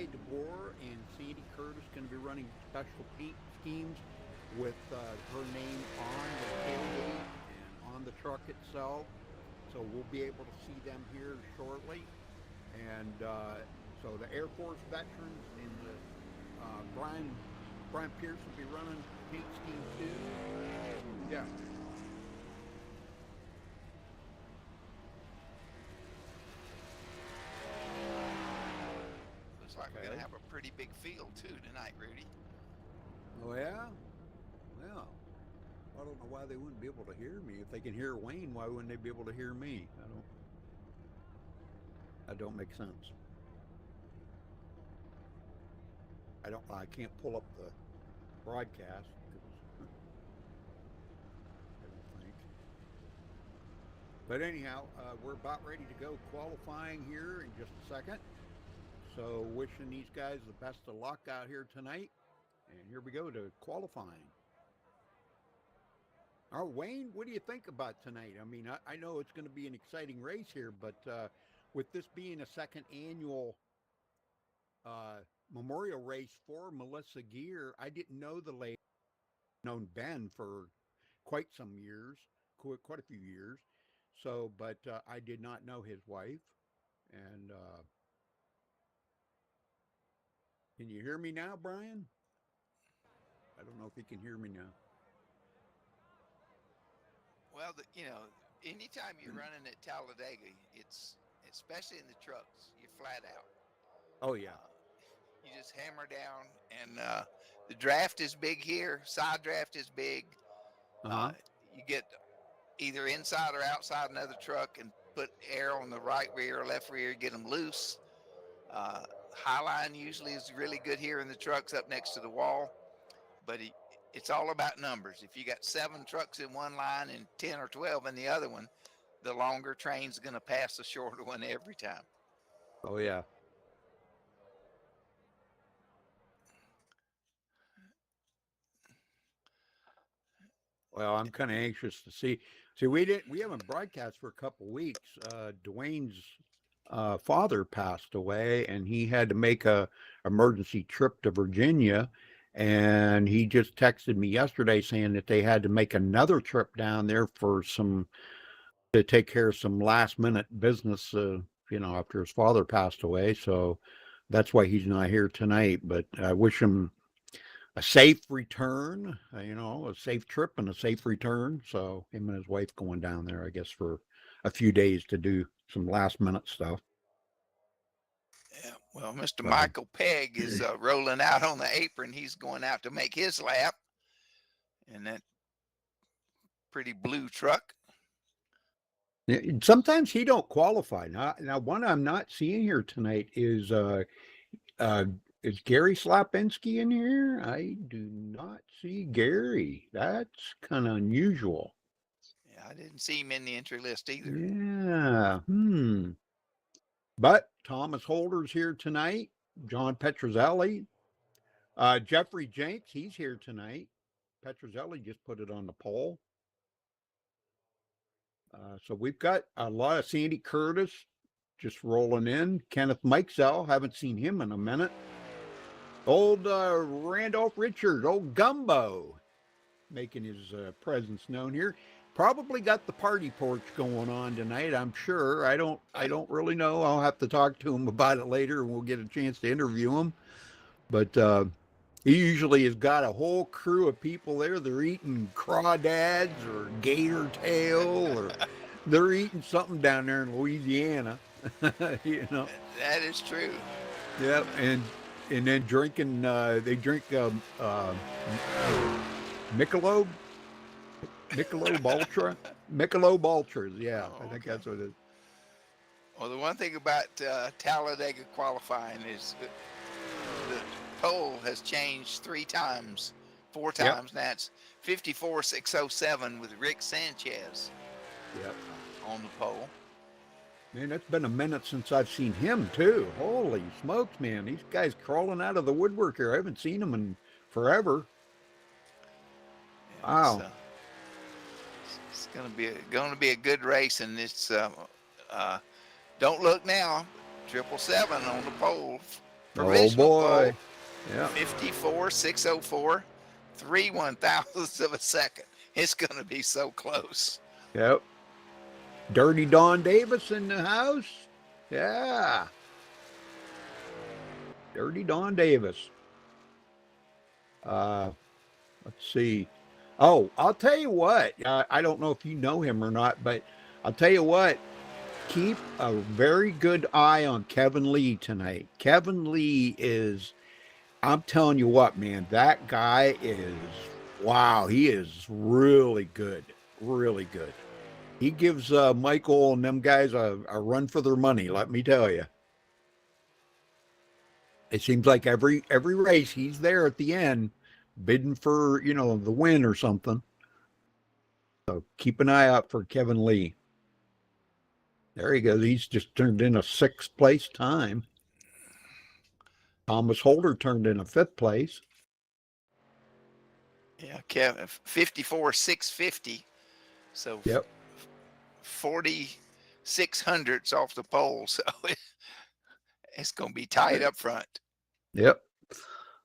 DeBoer and Sandy Curtis going to be running special paint schemes with her name on the tailgate and on the truck itself. So we'll be able to see them here shortly. And so the Air Force veterans and the Brian Pierce will be running paint scheme too. Yeah. Looks like we're gonna have a pretty big field too tonight, Rudy. Oh yeah. Well, I don't know why they wouldn't be able to hear me. If they can hear Wayne, why wouldn't they be able to hear me? That don't make sense. I can't pull up the broadcast because I don't think. But anyhow, we're about ready to go qualifying here in just a second. So wishing these guys the best of luck out here tonight. And here we go to qualifying. All right, Wayne, what do you think about tonight? I mean, I know it's going to be an exciting race here, but with this being a second annual memorial race for Melissa Gear, I didn't know the lady. Known Ben for quite some years, quite a few years. So, but I did not know his wife. And can you hear me now, Brian? I don't know if he can hear me now. Well, anytime you're running at Talladega, it's especially in the trucks, you're flat out. Oh yeah. You just hammer down, and the draft is big here. Side draft is big. You get either inside or outside another truck and put air on the right rear or left rear, get them loose. Highline usually is really good here in the trucks up next to the wall, but it's all about numbers. If you got 7 trucks in one line and 10 or 12 in the other one, the longer train's going to pass the shorter one every time. Oh yeah. Well, I'm kind of anxious to see. See, we haven't broadcast for a couple weeks. Dwayne's father passed away, and he had to make a emergency trip to Virginia. And he just texted me yesterday saying that they had to make another trip down there to take care of some last minute business. After his father passed away. So that's why he's not here tonight. But I wish him a safe return, a safe trip and a safe return. So him and his wife going down there, I guess, for a few days to do some last minute stuff. Yeah, well, Mr. Michael Pegg is rolling out on the apron. He's going out to make his lap in that pretty blue truck. Sometimes he don't qualify. Now one I'm not seeing here tonight is Gary Slapinski in here? I do not see Gary. That's kind of unusual. Yeah, I didn't see him in the entry list either. Yeah. But Thomas Holder's here tonight. John Petrozelli. Jeffrey Jenks, he's here tonight. Petrozelli just put it on the poll. So we've got a lot of Sandy Curtis just rolling in. Kenneth Mikesell, haven't seen him in a minute. Old Randolph Richard, old Gumbo, making his presence known here. Probably got the party porch going on tonight, I'm sure. I don't really know. I'll have to talk to him about it later, and we'll get a chance to interview him. But he usually has got a whole crew of people there. They're eating crawdads or gator tail, or they're eating something down there in Louisiana. That is true. Yep, and then drinking. They drink Michelob Ultra. Michelob Ultras. Yeah, I think that's what it is. Well, the one thing about Talladega qualifying is the poll has changed 4 times. Now it's 54,607 with Rick Sanchez. Yep. On the poll. Man, it's been a minute since I've seen him too. Holy smokes, man! These guys crawling out of the woodwork here. I haven't seen them in forever. Yeah, wow. It's going to be a good race, and it's don't look now. 777 on the pole Provisional pole, Yeah. 54,604, 3/1000ths of a second. It's going to be so close. Yep. Dirty Don Davis in the house. Yeah. Dirty Don Davis. Let's see. Oh, I'll tell you what. I don't know if you know him or not, but I'll tell you what. Keep a very good eye on Kevin Lee tonight. Kevin Lee is, I'm telling you what, man, that guy is, wow, he is really good. Really good. He gives Michael and them guys a run for their money, let me tell you. It seems like every race he's there at the end bidding for, the win or something. So keep an eye out for Kevin Lee. There he goes. He's just turned in a 6th place time. Thomas Holder turned in a 5th place. Yeah, Kevin, 54,650. So Yep. 4,600ths off the pole. So it's going to be tight up front. Yep.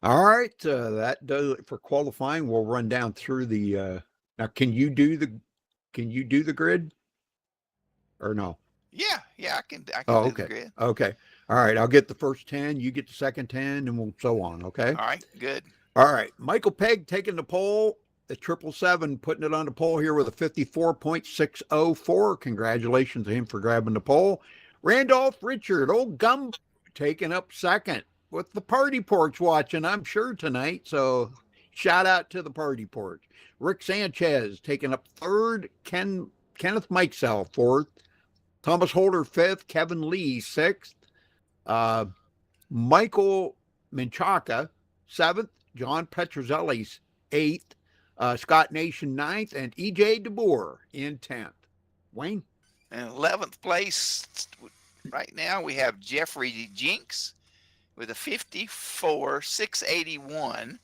All right. That does it for qualifying. We'll run down through the, now can you do the grid or no? Yeah, I can do okay. the grid. Okay. All right. I'll get the first 10. You get the second 10 and we'll so on. Okay. All right. Good. All right. Michael Pegg taking the pole. The 777 putting it on the pole here with a 54.604. Congratulations to him for grabbing the pole. Randolph Richard, old Gum, taking up second with the party porch watching, I'm sure, tonight. So shout out to the party porch. Rick Sanchez taking up third. Kenneth Mikesell fourth. Thomas Holder fifth. Kevin Lee sixth. Michael Menchaca seventh. John Petrozelli eighth. Scott Nation ninth. And EJ DeBoer in 10th. Wayne? In 11th place right now, we have Jeffrey Jinks with a 54,681.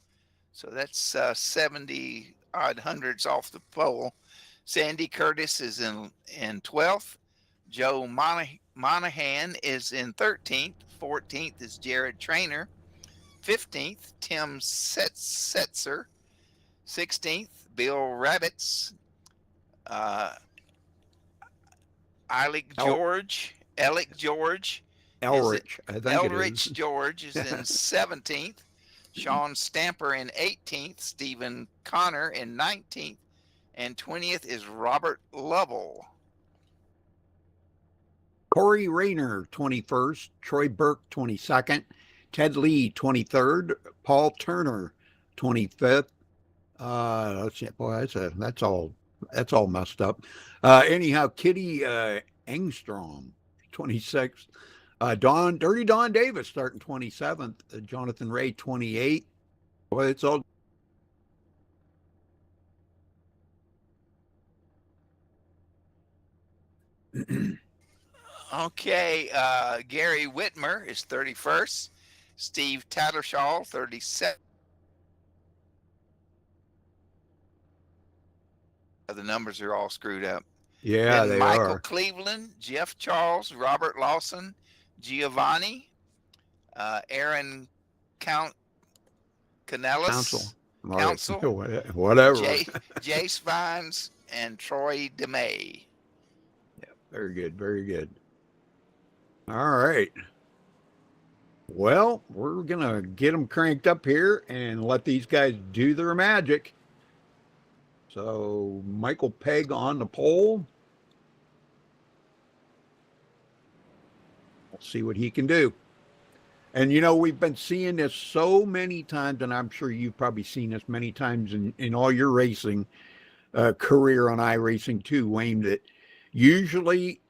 So that's 70 odd hundreds off the pole. Sandy Curtis is in 12th. Joe Monahan is in 13th. 14th is Jared Trainer. 15th, Tim Setzer. 16th, Bill Rabbits. Elik George. Elrich, I think Elrich George is in 17th. Sean Stamper in 18th. Stephen Connor in 19th. And 20th is Robert Lovell. Corey Rayner, 21st. Troy Burke, 22nd. Ted Lee, 23rd. Paul Turner, 25th. Let's see, boy, that's all messed up. Anyhow, Kitty Engstrom, 26th. Dirty Don Davis starting 27th. Jonathan Ray, 28th. Boy, it's all. Okay, Gary Whitmer is 31st. Steve Tattershaw, 37th. The numbers are all screwed up. Yeah, and they Michael are. Cleveland, Jeff Charles, Robert Lawson, Giovanni, Aaron Canellis, Council. Whatever. Jace Vines, and Troy DeMay. Yeah, very good. Very good. All right. Well, we're going to get them cranked up here and let these guys do their magic. So, Michael Pegg on the pole. We'll see what he can do. And, we've been seeing this so many times, and I'm sure you've probably seen this many times in all your racing career on iRacing too, Wayne, that usually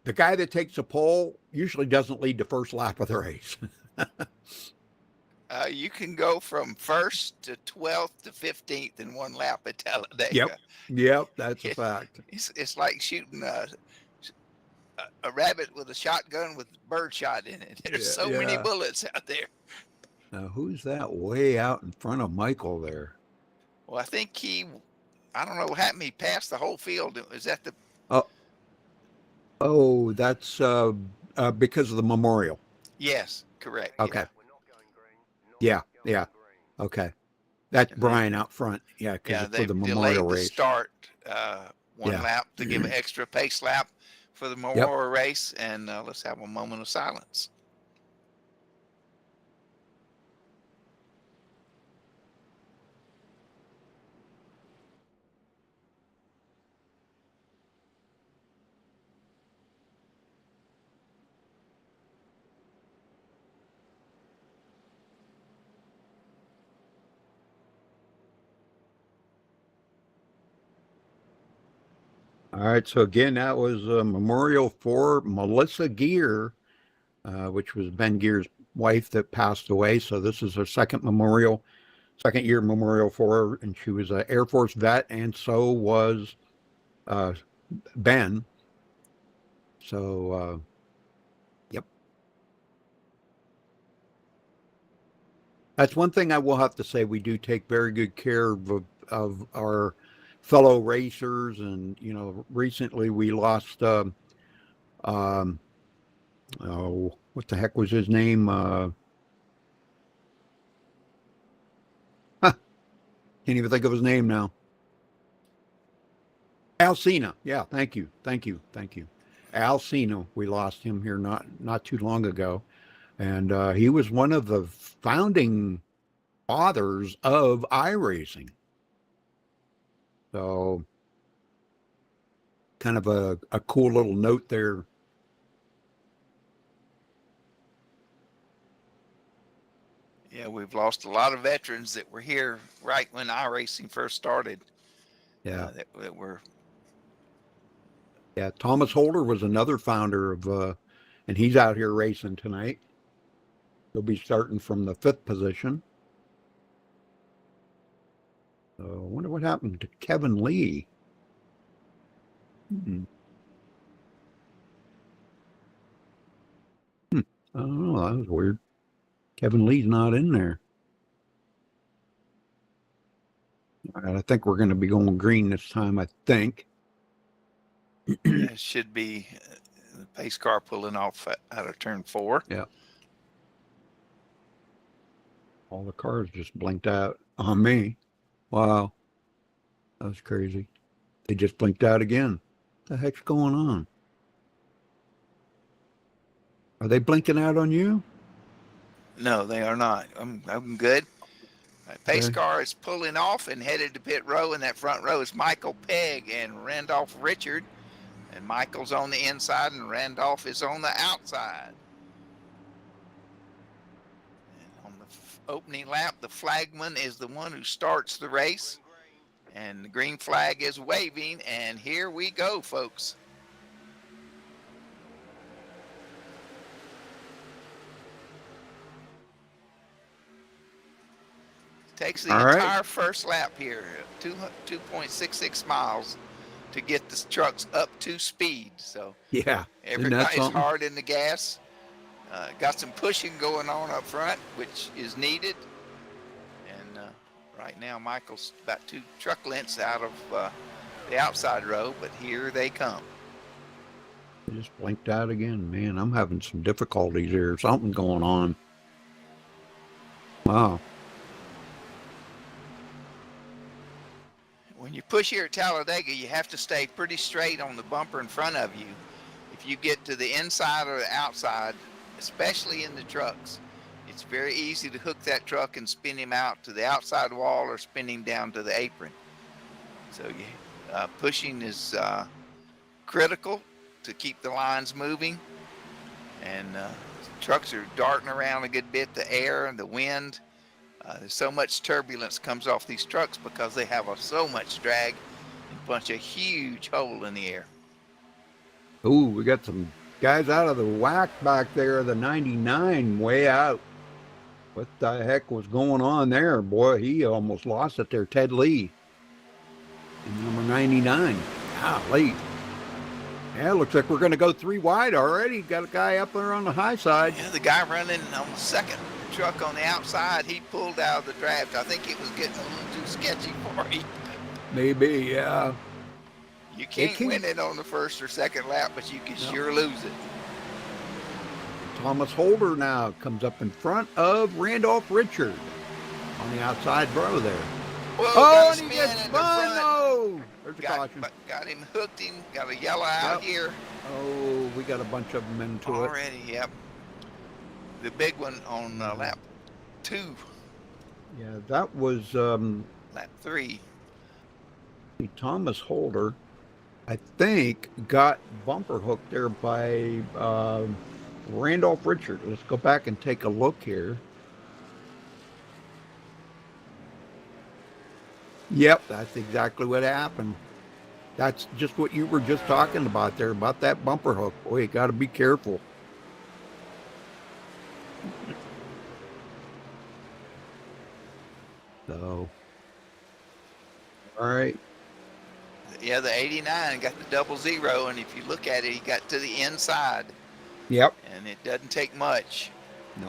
the guy that takes a pole usually doesn't lead the first lap of the race. You can go from 1st to 12th to 15th in one lap at Talladega. Yep, that's a fact. It's like shooting a rabbit with a shotgun with birdshot in it. There's so many bullets out there. Now, who's that way out in front of Michael there? Well, I think I don't know what happened. He passed the whole field. Is that the... Oh, that's because of the memorial. Yes, correct. Okay. Yeah. Yeah. Okay. That's And they, Brian out front. Yeah, because yeah, it's for they've the memorial delayed the race. start one Yeah. lap to give an extra pace lap for the Yep. memorial race. And let's have a moment of silence. All right. So again, that was a memorial for Melissa Gear, which was Ben Gear's wife that passed away. So this is her second year memorial for her, and she was an Air Force vet, and so was uh, Ben. So, yep. That's one thing I will have to say. We do take very good care of our fellow racers. And, recently we lost, um, oh, what the heck was his name? Can't even think of his name now. Alcina. Yeah. Thank you. Thank you. Thank you. Alcina. We lost him here not too long ago. And he was one of the founding fathers of iRacing. So kind of a cool little note there. Yeah, we've lost a lot of veterans that were here right when iRacing first started. Yeah. That were. Yeah. Thomas Holder was another founder of, and he's out here racing tonight. He'll be starting from the 5th position. So I wonder what happened to Kevin Lee. I don't know. That was weird. Kevin Lee's not in there. All right, I think we're going to be going green this time, I think. It should be the pace car pulling off out of turn 4. Yeah. All the cars just blinked out on me. Wow. That was crazy. They just blinked out again. What the heck's going on? Are they blinking out on you? No, they are not. I'm good. Pace Okay. car is pulling off and headed to pit row. In that front row is Michael Pegg and Randolph Richard. And Michael's on the inside and Randolph is on the outside. And on the opening lap, the flagman is the one who starts the race. And the green flag is waving. And here we go, folks. Takes the entire first lap here, 2.66 miles to get the trucks up to speed. So yeah, everybody's hard in the gas. Got some pushing going on up front, which is needed. And right now, Michael's about 2 truck lengths out of the outside row, but here they come. They just blinked out again. Man, I'm having some difficulties here. Something going on. Wow. When you push here at Talladega, you have to stay pretty straight on the bumper in front of you. If you get to the inside or the outside, especially in the trucks, it's very easy to hook that truck and spin him out to the outside wall or spin him down to the apron. So pushing is critical to keep the lines moving. And trucks are darting around a good bit, the air and the wind. There's so much turbulence comes off these trucks because they have so much drag and punch a huge hole in the air. Ooh, we got some guys out of the whack back there, the 99 way out. What the heck was going on there? Boy, he almost lost it there. Ted Lee in number 99. Golly. Yeah, looks like we're going to go 3 wide already. Got a guy up there on the high side. Yeah, the guy running on the second truck on the outside, he pulled out of the draft. I think it was getting a little too sketchy for him. Maybe, yeah. You can't win it on the first or second lap, but you can sure lose it. Thomas Holder now comes up in front of Randolph Richard on the outside row there. Whoa, got a and he spin gets in the spun. front. No, there's a Got caution. him, hooked him, got a yellow out here. Oh, we got a bunch of them into it. Already, yep. The big one on lap 2. Yeah, that was Lap 3. Thomas Holder, I think, got bumper hooked there by Randolph Richard. Let's go back and take a look here. Yep, that's exactly what happened. That's just what you were just talking about there, about that bumper hook. Boy, you got to be careful. So, all right. Yeah, the 89 got the 00, and if you look at it, he got to the inside. Yep. And it doesn't take much. No.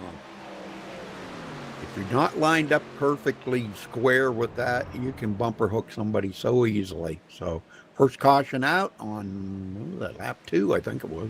If you're not lined up perfectly square with that, you can bumper hook somebody so easily. So, first caution out on what was that, lap 2, I think it was.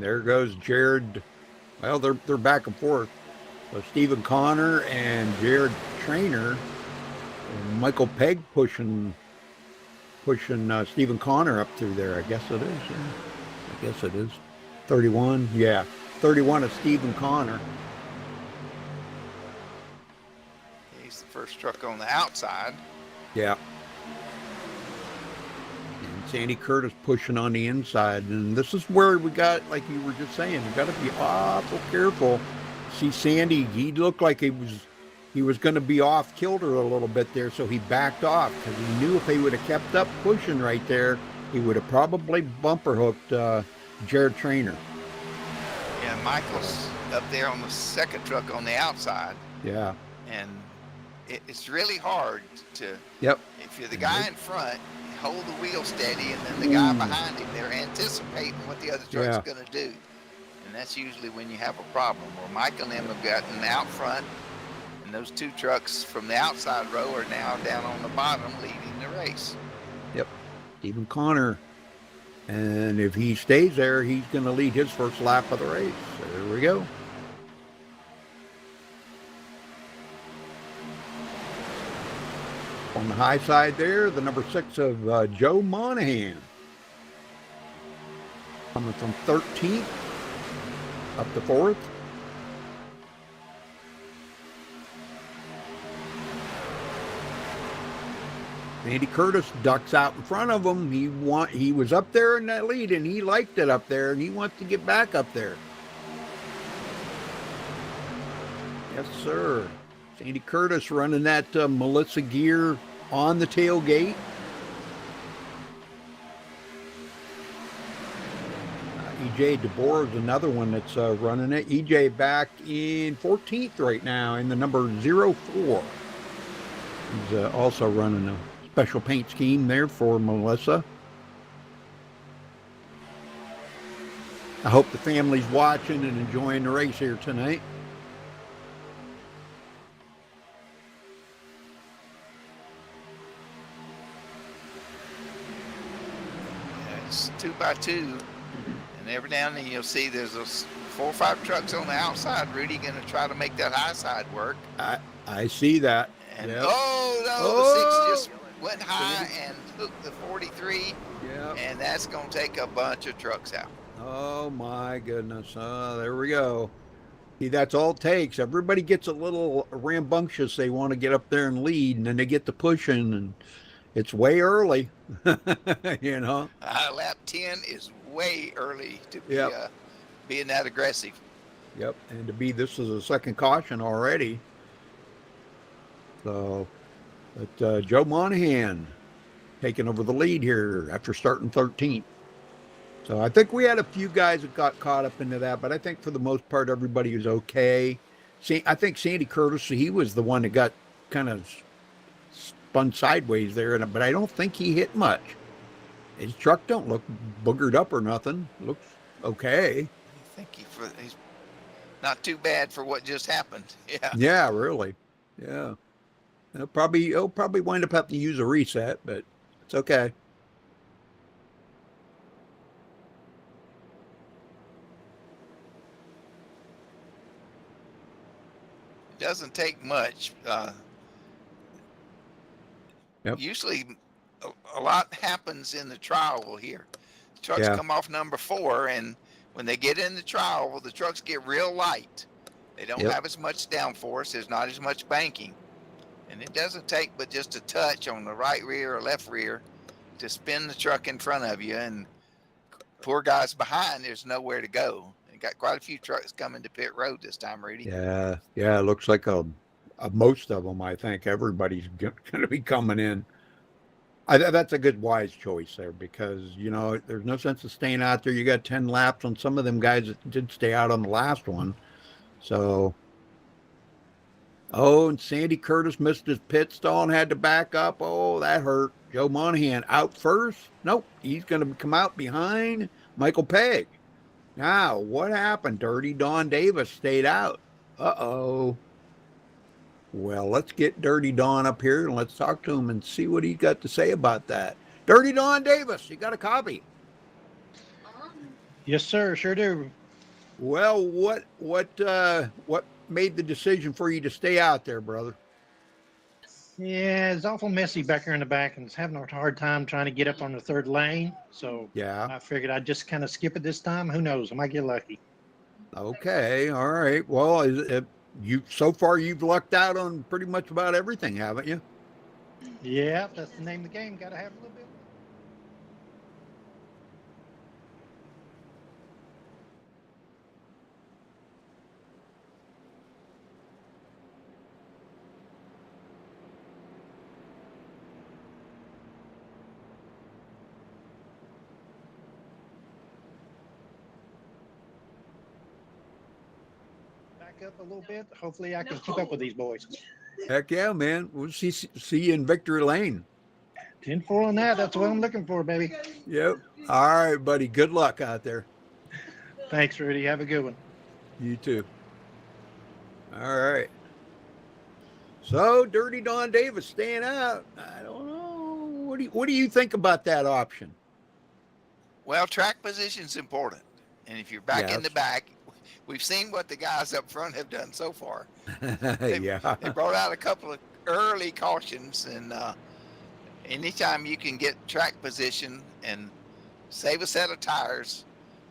there goes Jared. Well, they're back and forth. So Stephen Connor and Jared Trainer and Michael Pegg pushing Stephen Connor up through there. I guess it is. Yeah. I guess it is. 31. Yeah. 31 of Stephen Connor. He's the first truck on the outside. Yeah. And Sandy Curtis pushing on the inside. And this is where we got, like you were just saying, you got to be awful careful. See, Sandy, he looked like he was going to be off kilter a little bit there, so he backed off because he knew if he would have kept up pushing right there, he would have probably bumper hooked Jared Trainer. Yeah, Michael's up there on the second truck on the outside. Yeah. And it's really hard to, Yep. If you're the guy in front, hold the wheel steady, and then the guy behind him, they're anticipating what the other truck's going to do. And that's usually when you have a problem. Well, Michael and them have gotten out front, and those two trucks from the outside row are now down on the bottom leading the race. Yep. Stephen Connor. And if he stays there, he's going to lead his first lap of the race. So there we go. On the high side there, the number 6 of Joe Monahan. Coming from 13th up to 4th. Andy Curtis ducks out in front of him. He was up there in that lead, and he liked it up there, and he wants to get back up there. Yes, sir. Andy Curtis running that Melissa gear on the tailgate. EJ DeBoer is another one that's running it. EJ back in 14th right now in the number 04. He's also running a special paint scheme there for Melissa. I hope the family's watching and enjoying the race here tonight. Yeah, it's 2x2, and every now and then you'll see there's those 4 or 5 trucks on the outside. Rudy going to try to make that high side work. I see that. And yep. The 6 just went high and hooked the 43. Yep. And that's going to take a bunch of trucks out. Oh my goodness. There we go. See, that's all it takes. Everybody gets a little rambunctious. They want to get up there and lead, and then they get to pushing, and it's way early. You know. Lap 10 is way early to be Yep. Being that aggressive. Yep. And this is a second caution already. So, but Joe Monahan taking over the lead here after starting 13th. So I think we had a few guys that got caught up into that, but I think for the most part, everybody was okay. I think Sandy Curtis, he was the one that got kind of spun sideways there, but I don't think he hit much. His truck don't look boogered up or nothing. Looks okay. I think he's not too bad for what just happened. Yeah. Yeah, really. Yeah. He'll probably wind up having to use a reset, but it's okay. It doesn't take much. Yep. Usually a lot happens in the trial here. The trucks come off number 4, and when they get in the trial, the trucks get real light. They don't have as much downforce. There's not as much banking. And it doesn't take but just a touch on the right rear or left rear to spin the truck in front of you. And poor guys behind, there's nowhere to go. They got quite a few trucks coming to pit road this time, Rudy. Yeah. It looks like most of them, I think. Everybody's going to be coming in. That's a good, wise choice there because, you know, there's no sense of staying out there. You got 10 laps on some of them guys that did stay out on the last one. So... Oh, and Sandy Curtis missed his pit stall and had to back up. Oh, that hurt. Joe Monahan out first. Nope, he's going to come out behind Michael Pegg. Now, what happened? Dirty Don Davis stayed out. Uh-oh. Well, let's get Dirty Don up here and let's talk to him and see what he's got to say about that. Dirty Don Davis, you got a copy? Yes, sir. Sure do. Well, what made the decision for you to stay out there, brother? Yeah, it's awful messy back here in the back, and it's having a hard time trying to get up on the third lane. So Yeah. I figured I'd just kind of skip it this time. Who knows? I might get lucky. Okay. All right. Well, you so far you've lucked out on pretty much about everything, haven't you? Yeah, that's the name of the game. Got to have a little bit. Back up a little bit. Hopefully, I can keep up with these boys. Heck yeah, man. We'll see you in victory lane. 10-4 on that. That's what I'm looking for, baby. Yep. All right, buddy. Good luck out there. Thanks, Rudy. Have a good one. You too. All right. So, Dirty Don Davis staying out. I don't know. What do you think about that option? Well, track position's important, and if you're back in Yes. the back, we've seen what the guys up front have done so far. They brought out a couple of early cautions, and anytime you can get track position and save a set of tires,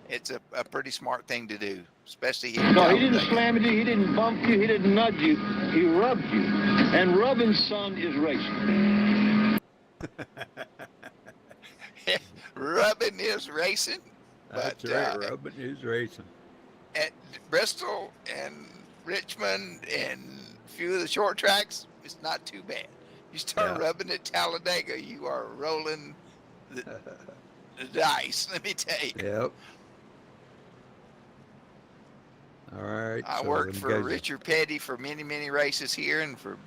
it's a pretty smart thing to do, especially here. No, he didn't slam you, he didn't bump you, he didn't nudge you, he rubbed you. And rubbing, son, is racing. Rubbing is racing. That's but, right. Rubbing is racing. At Bristol and Richmond and a few of the short tracks, it's not too bad. You start rubbing at Talladega, you are rolling the dice, let me tell you. Yep. All right. I worked for Richard Petty for many, many races here, and for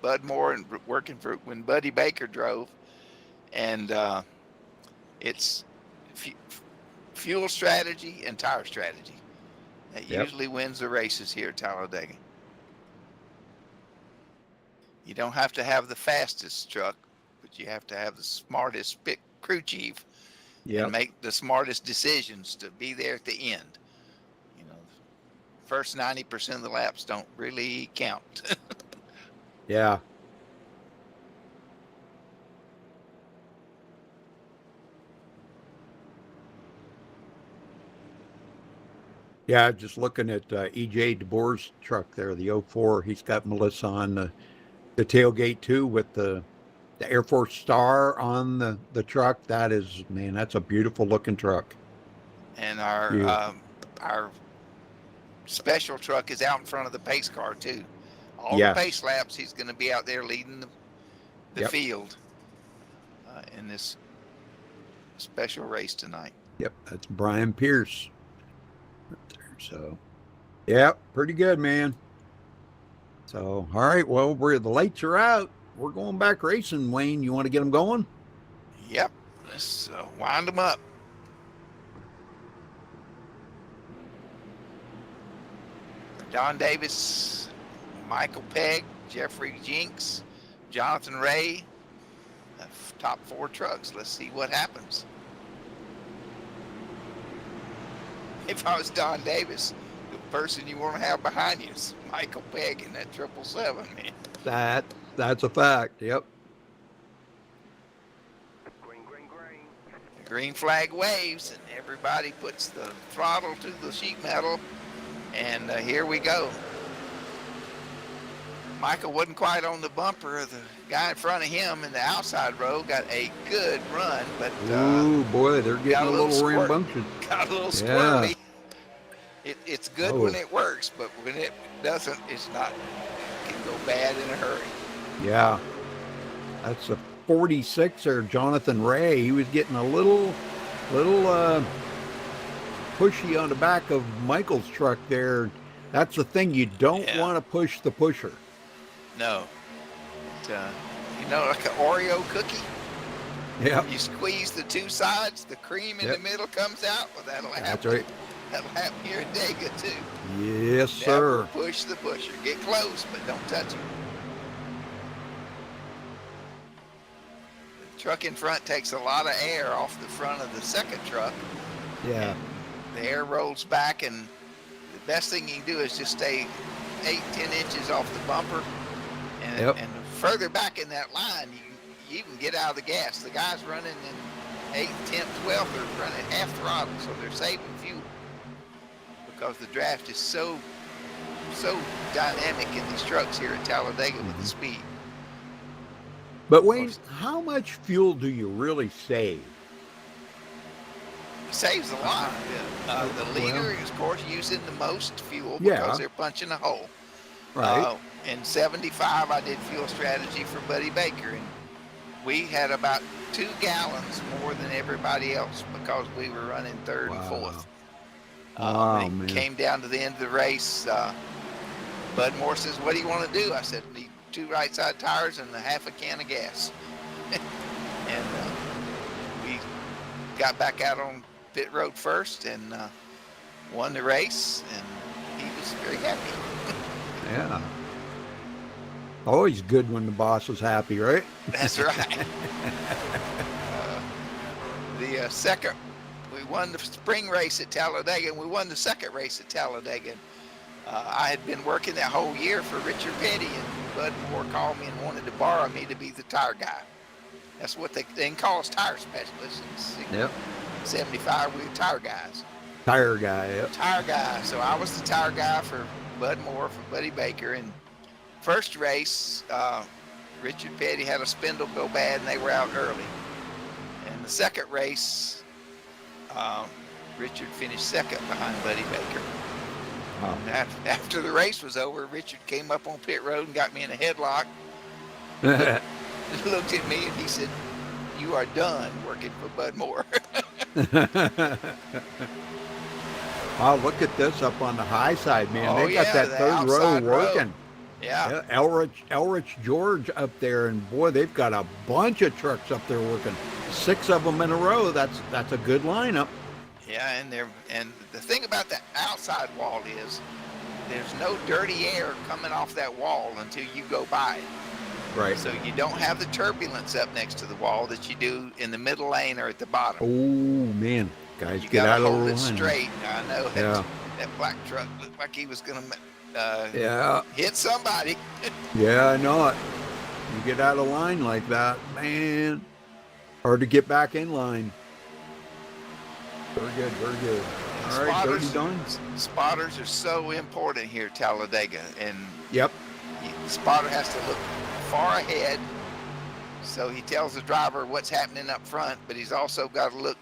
Bud Moore, and working for when Buddy Baker drove. And it's fuel strategy and tire strategy that usually wins the races here at Talladega. You don't have to have the fastest truck, but you have to have the smartest crew chief and make the smartest decisions to be there at the end. You know, first 90% of the laps don't really count. Yeah. Yeah, just looking at E.J. DeBoer's truck there, the 04. He's got Melissa on the tailgate too, with the Air Force Star on the truck. That is, man, that's a beautiful looking truck. And our special truck is out in front of the pace car too. All the pace laps, he's going to be out there leading the field in this special race tonight. Yep, that's Brian Pierce. So, yeah, pretty good, man. So, all right, well, the lights are out. We're going back racing, Wayne. You want to get them going? Yep. Let's wind them up. Don Davis, Michael Pegg, Jeffrey Jinks, Jonathan Ray, top 4 trucks. Let's see what happens. If I was Don Davis, the person you want to have behind you is Michael Pegg in that 777, man. That's a fact. Yep. Green, green, green. The green flag waves, and everybody puts the throttle to the sheet metal, and here we go. Michael wasn't quite on the bumper. The guy in front of him in the outside row got a good run, but oh boy, they're getting a little rambunctious. Got a little squirrely. It's good when it works, but when it doesn't, it's not. It can go bad in a hurry. Yeah, that's a 46er, Jonathan Ray. He was getting a little pushy on the back of Michael's truck there. That's the thing. You don't want to push the pusher. No. Like an Oreo cookie. Yeah. You squeeze the 2 sides, the cream in the middle comes out. Well, that'll happen. That's right. That'll happen here at Dega too. Yes, sir. Never push the pusher. Get close, but don't touch it. The truck in front takes a lot of air off the front of the second truck. Yeah. the air rolls back, and the best thing you can do is just stay 8-10 inches off the bumper, and Yep. and further back in that line, you can get out of the gas. The guys running in 8th, 10th, 12th are running half throttle, so they're saving fuel because the draft is so dynamic in these trucks here at Talladega with the speed. But Wayne, how much fuel do you really save? It saves a lot. The leader Well, is, of course, using the most fuel because Yeah. they're punching a hole. Right. In 75, I did fuel strategy for Buddy Baker, and we had about 2 gallons more than everybody else because we were running third and fourth. Wow, When man. it came down to the end of the race, Bud Moore says, "What do you want to do?" I said, "Need 2 right side tires and a half a can of gas." And we got back out on pit road first and won the race, and he was very happy. Yeah. Always good when the boss is happy, right? That's right. The second, we won the spring race at Talladega, and we won the second race at Talladega. I had been working that whole year for Richard Petty, and Bud Moore called me and wanted to borrow me to be the tire guy. That's what they can call us tire specialists. In Yep. 75, we were tire guys. Tire guy. Yep. Tire guy. So I was the tire guy for Bud Moore, for Buddy Baker. And first race, Richard Petty had a spindle go bad, and they were out early. And the second race, Richard finished second behind Buddy Baker. Wow. And after the race was over, Richard came up on pit road and got me in a headlock. Looked at me and he said, "You are done working for Bud Moore." Wow, look at this up on the high side, man. Oh, They got yeah, that the third row outside row. working. Yeah. Yeah, Elrich George up there, and boy, they've got a bunch of trucks up there working. 6 of them in a row. That's a good lineup. Yeah, and the thing about the outside wall is there's no dirty air coming off that wall until you go by it. Right. So you don't have the turbulence up next to the wall that you do in the middle lane or at the bottom. Oh man, guys, You get gotta out of hold the it line. straight. I know Yeah. that black truck looked like he was gonna Yeah. hit somebody. Yeah, I know it. You get out of line like that, man. Hard to get back in line. Very good, very good. All right, Dirty Don. Spotters are so important here at Talladega, and Yep. the spotter has to look far ahead, so he tells the driver what's happening up front, but he's also got to look,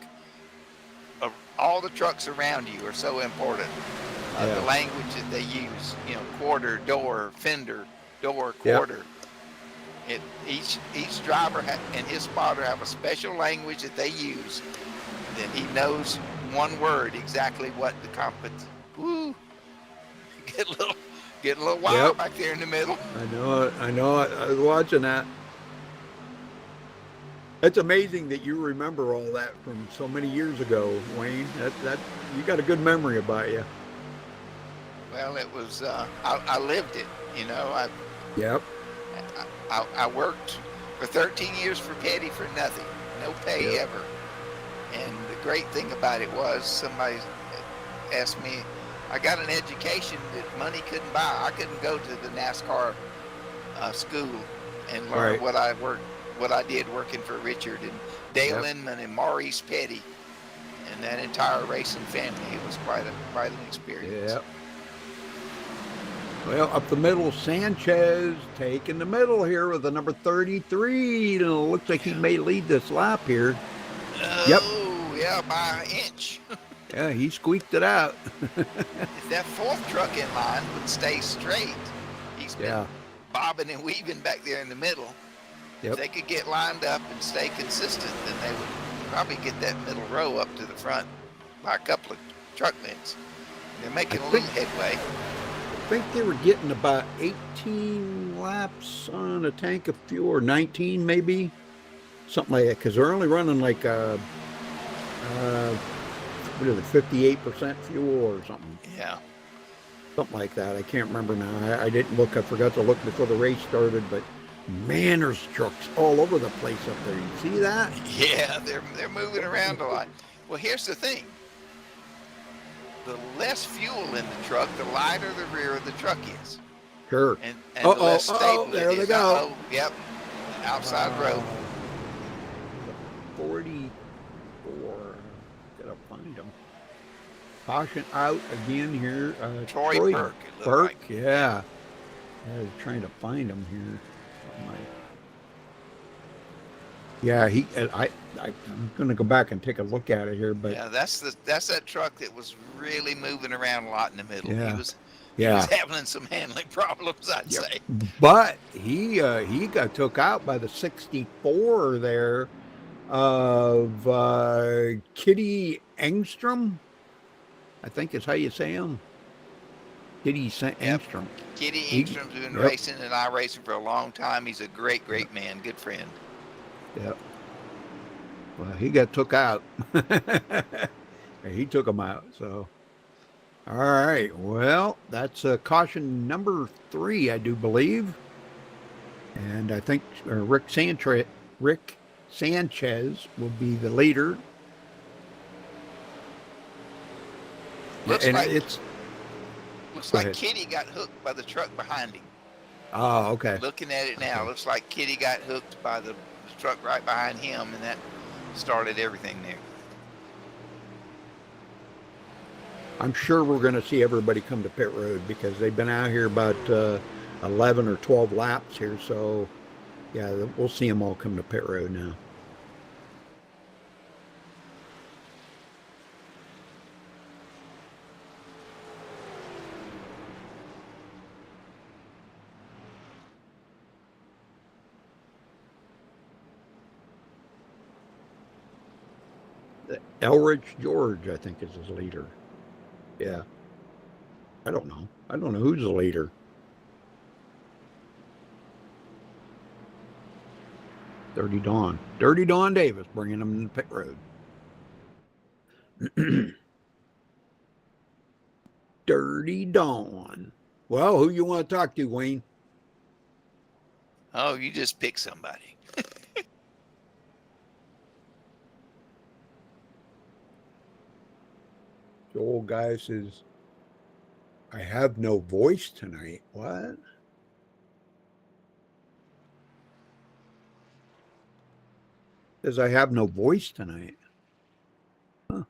all the trucks around you are so important. Yeah. The language that they use, quarter, door, fender, door, Yep. quarter. Each driver and his spotter have a special language that they use. Then he knows one word exactly what the Woo! Get a little wild Yep. back there in the middle. I know it. I know it. I was watching that. It's amazing that you remember all that from so many years ago, Wayne. That you got a good memory about you. Well, it was. I lived it. Yep. I worked for 13 years for Petty for nothing, no pay Yep. ever. And the great thing about it was somebody asked me, I got an education that money couldn't buy. I couldn't go to the NASCAR school and learn Right. what I did working for Richard and Dale Yep. Inman and Maurice Petty and that entire racing family. It was quite an experience. Yep. Well, up the middle, Sanchez taking the middle here with the number 33. And it looks like he may lead this lap here. Yep. Oh, yeah, by an inch. Yeah, he squeaked it out. If that fourth truck in line would stay straight, he's been Yeah. bobbing and weaving back there in the middle. Yep. If they could get lined up and stay consistent, then they would probably get that middle row up to the front by a couple of truck lengths. They're making a little headway. I think they were getting about 18 laps on a tank of fuel, or 19 maybe, something like that, because they're only running like what is it, 58% fuel or something, Yeah. something like that. I can't remember now. I didn't look. I forgot to look before the race started, but man, there's trucks all over the place up there. You see that? Yeah, they're moving around a lot. Well, here's the thing. the less fuel in the truck, the lighter the rear of the truck is. Sure. And the less stable there it they is. go. Yep. Outside road. 44. Gotta find them. Caution out again here. Troy Burke, it looked Burke, like. yeah. I was trying to find him here. Yeah, I'm going to go back and take a look at it here, but Yeah, that's that truck that was really moving around a lot in the middle. Yeah. He was yeah. having some handling problems, I'd Yep. say. But he got took out by the 64 there of Kitty Engstrom, I think is how you say him. Kitty Engstrom. Kitty Engstrom's been racing and iRacing for a long time. He's a great man, good friend. Yep. Well, he got took out. He took him out. So, all right. Well, that's caution number 3, I do believe. And I think Rick Sanchez will be the leader. Looks and like it's looks like Kitty got hooked by the truck behind him. Oh, okay. Looking at it now, looks like Kitty got hooked by the truck right behind him, and that started everything there. I'm sure we're going to see everybody come to pit road because they've been out here about 11 or 12 laps here. So, yeah, we'll see them all come to pit road now. Elrich George, I think, is his leader. Yeah. I don't know. I don't know who's the leader. Dirty Dawn Davis bringing him in the pit road. Dirty Dawn. Well, who you want to talk to, Wayne? Oh, you just pick somebody. The old guy says, I have no voice tonight. What? Says I have no voice tonight. Huh.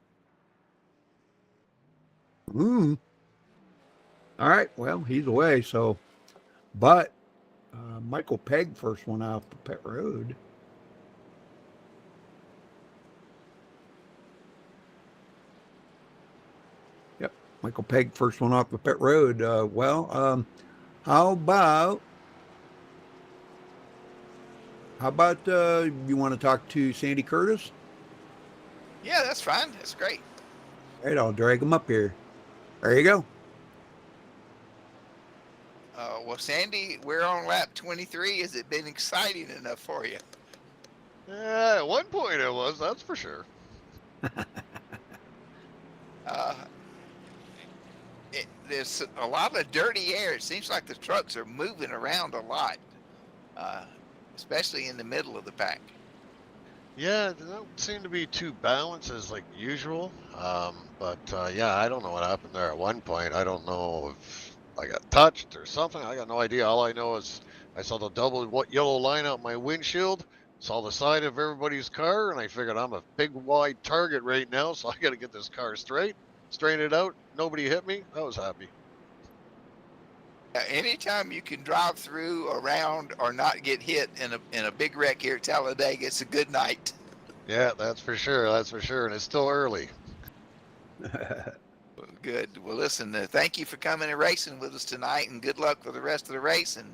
All right. Well, he's away. So, but Michael Pegg first one off the pit road. Yep. Michael Pegg first one off the pit road. How about you want to talk to Sandy Curtis? Yeah, that's fine. That's great. All right, I'll drag him up here. There you go. Well, Sandy, we're on lap 23. Has it been exciting enough for you? At one point it was, that's for sure. There's a lot of dirty air. It seems like the trucks are moving around a lot, especially in the middle of the pack. Yeah, they don't seem to be too balanced as like usual. Yeah, I don't know what happened there at one point. I don't know if I got touched or something. I got no idea. All I know is I saw the double yellow line out my windshield, saw the side of everybody's car, and I figured I'm a big wide target right now, so I got to get this car straighten it out. Nobody hit me. I was happy. Anytime you can drive through, around, or not get hit in a big wreck here at Talladega, it's a good night. Yeah, that's for sure. That's for sure. And it's still early. Good. Well, listen, thank you for coming and racing with us tonight, and good luck for the rest of the race, and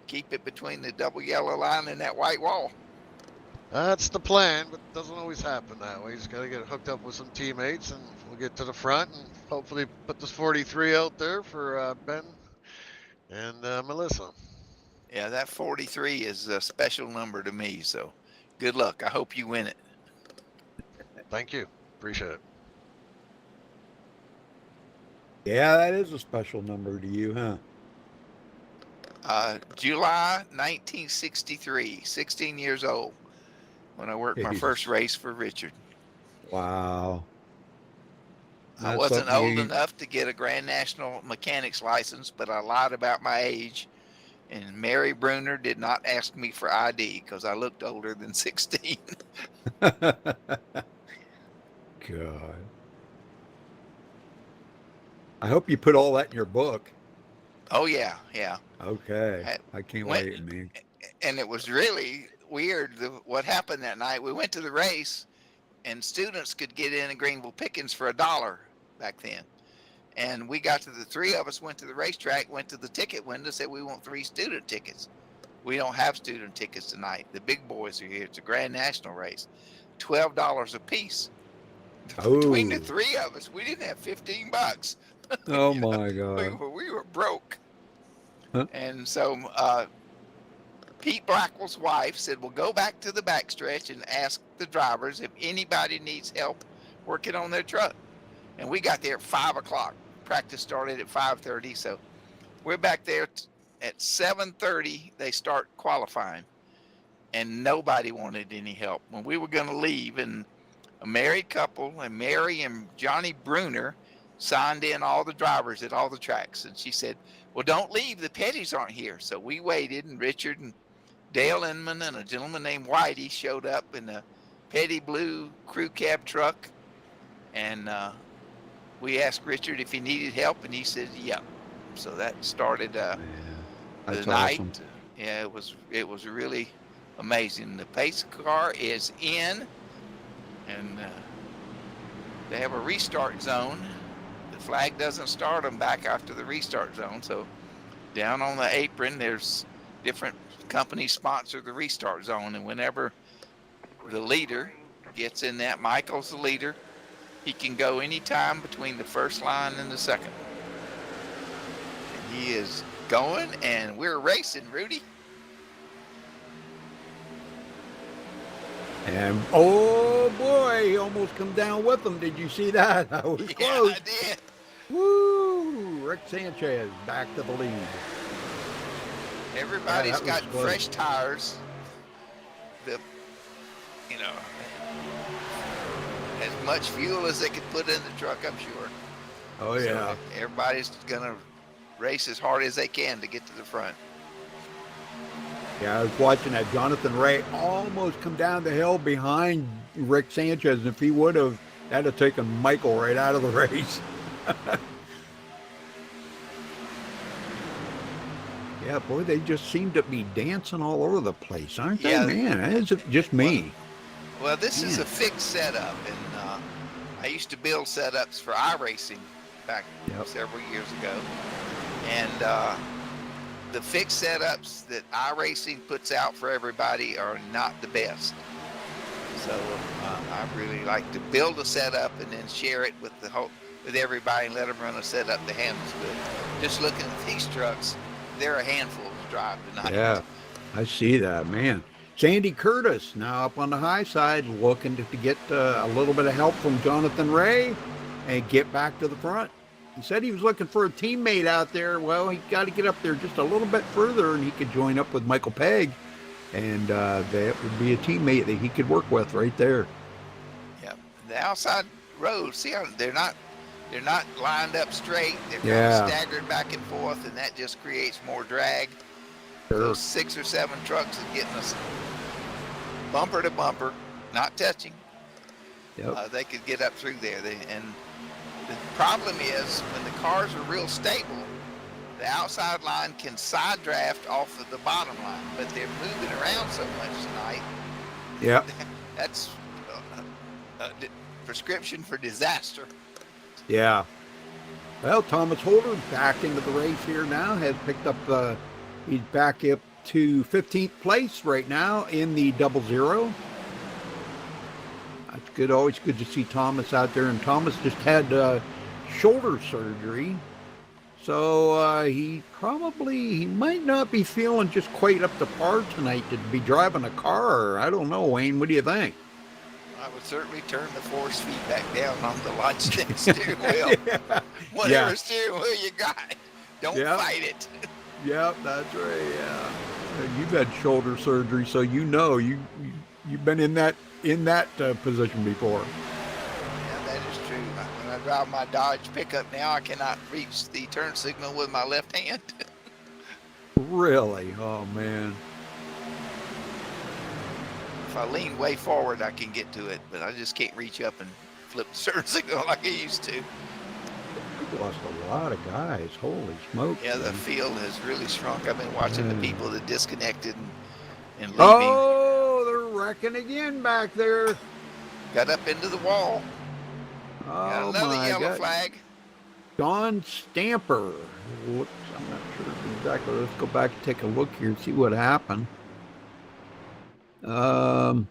keep it between the double yellow line and that white wall. That's the plan, but it doesn't always happen that way. You just got to get hooked up with some teammates, and we'll get to the front and hopefully put this 43 out there for Ben and Melissa. Yeah, that 43 is a special number to me, so good luck. I hope you win it. Thank you. Appreciate it. Yeah, that is a special number to you, huh? July 1963, 16 years old, when I worked my first race for Richard. Wow. I That's wasn't something old you- enough to get a Grand National mechanics license, but I lied about my age. And Mary Bruner did not ask me for ID because I looked older than 16. God. I hope you put all that in your book. Oh yeah, yeah. Okay. I I can't went, wait, man. and it was really weird what happened that night. We went to the race, and students could get in Greenville Pickens for $1 back then. And we got to the three of us went to the racetrack, went to the ticket window, said we want 3 student tickets. We don't have student tickets tonight. The big boys are here. It's a Grand National race, $12 a piece. Between the Oh. 3 of us, we didn't have $15. Oh You know, my God. we were broke. Huh? And so Pete Blackwell's wife said, "Well, go back to the backstretch and ask the drivers if anybody needs help working on their truck." And we got there at 5 o'clock. Practice started at 5:30, so we're back there at 7:30. They start qualifying, and nobody wanted any help. When we were going to leave, and a married couple, and Mary and Johnny Bruner signed in all the drivers at all the tracks, and she said, "Well, don't leave. The Petties aren't here." So we waited, and Richard and Dale Inman and a gentleman named Whitey showed up in a Petty blue crew cab truck, and we asked Richard if he needed help, and he said, "Yep." So that started Yeah. the That's night. awesome. Yeah, it was really amazing. The pace car is in, and they have a restart zone. The flag doesn't start them back after the restart zone, so down on the apron there's different companies sponsor the restart zone, and whenever the leader gets in that, Michael's the leader, he can go anytime between the first line and the second. And he is going, and we're racing, Rudy. And oh boy, he almost come down with them. Did you see that? I was Yeah, close. I did. Woo! Rick Sanchez back to the lead. Everybody's that was got close. fresh tires. You know, as much fuel as they could put in the truck, I'm sure. Oh So yeah. everybody's gonna race as hard as they can to get to the front. Yeah, I was watching that. Jonathan Ray almost come down the hill behind Rick Sanchez. And if he would have, that'd have taken Michael right out of the race. Yeah, boy, they just seem to be dancing all over the place, aren't they? Yeah. Man, is it just me? Well, this is Yeah. a fixed setup, and I used to build setups for iRacing back Yep. several years ago, and the fixed setups that iRacing puts out for everybody are not the best. So I really like to build a setup and then share it with with everybody and let them run a setup that handles good. Just looking at these trucks, they're a handful to drive tonight. Yeah, I see that, man. Sandy Curtis now up on the high side, looking to get a little bit of help from Jonathan Ray and get back to the front. He said he was looking for a teammate out there. Well, he got to get up there just a little bit further, and he could join up with Michael Pegg, and that would be a teammate that he could work with right there. Yeah, the outside road. See how they're not lined up straight. They're kind Yeah. of staggered back and forth, and that just creates more drag. Sure. Those 6 or 7 trucks is getting us bumper to bumper, not touching. Yep. They could get up through there. And the problem is when the cars are real stable, the outside line can side draft off of the bottom line, but they're moving around so much tonight. Yep. That's a prescription for disaster. Yeah. Well, Thomas Holder back into the race here now, has picked up, he's back up to 15th place right now in the 00. That's good. Always good to see Thomas out there. And Thomas just had shoulder surgery. So he might not be feeling just quite up to par tonight to be driving a car. I don't know, Wayne. What do you think? I would certainly turn the force feedback down on the Logitech steering wheel. Whatever Yeah. steering wheel you got, don't Yeah. fight it. Yep, that's right. Yeah, you've had shoulder surgery, so you know you've been in that position before. Yeah, that is true. When I drive my Dodge pickup now, I cannot reach the turn signal with my left hand. Really? Oh man. If I lean way forward, I can get to it, but I just can't reach up and flip the turn signal like I used to. We lost a lot of guys. Holy smoke. Yeah, the man. field has really shrunk. I've been watching the people that disconnected and leaving. Oh, they're wrecking again back there. Got up into the wall. Got Oh another my yellow God. flag. Don Stamper. Whoops, I'm not sure exactly. Let's go back and take a look here and see what happened. Not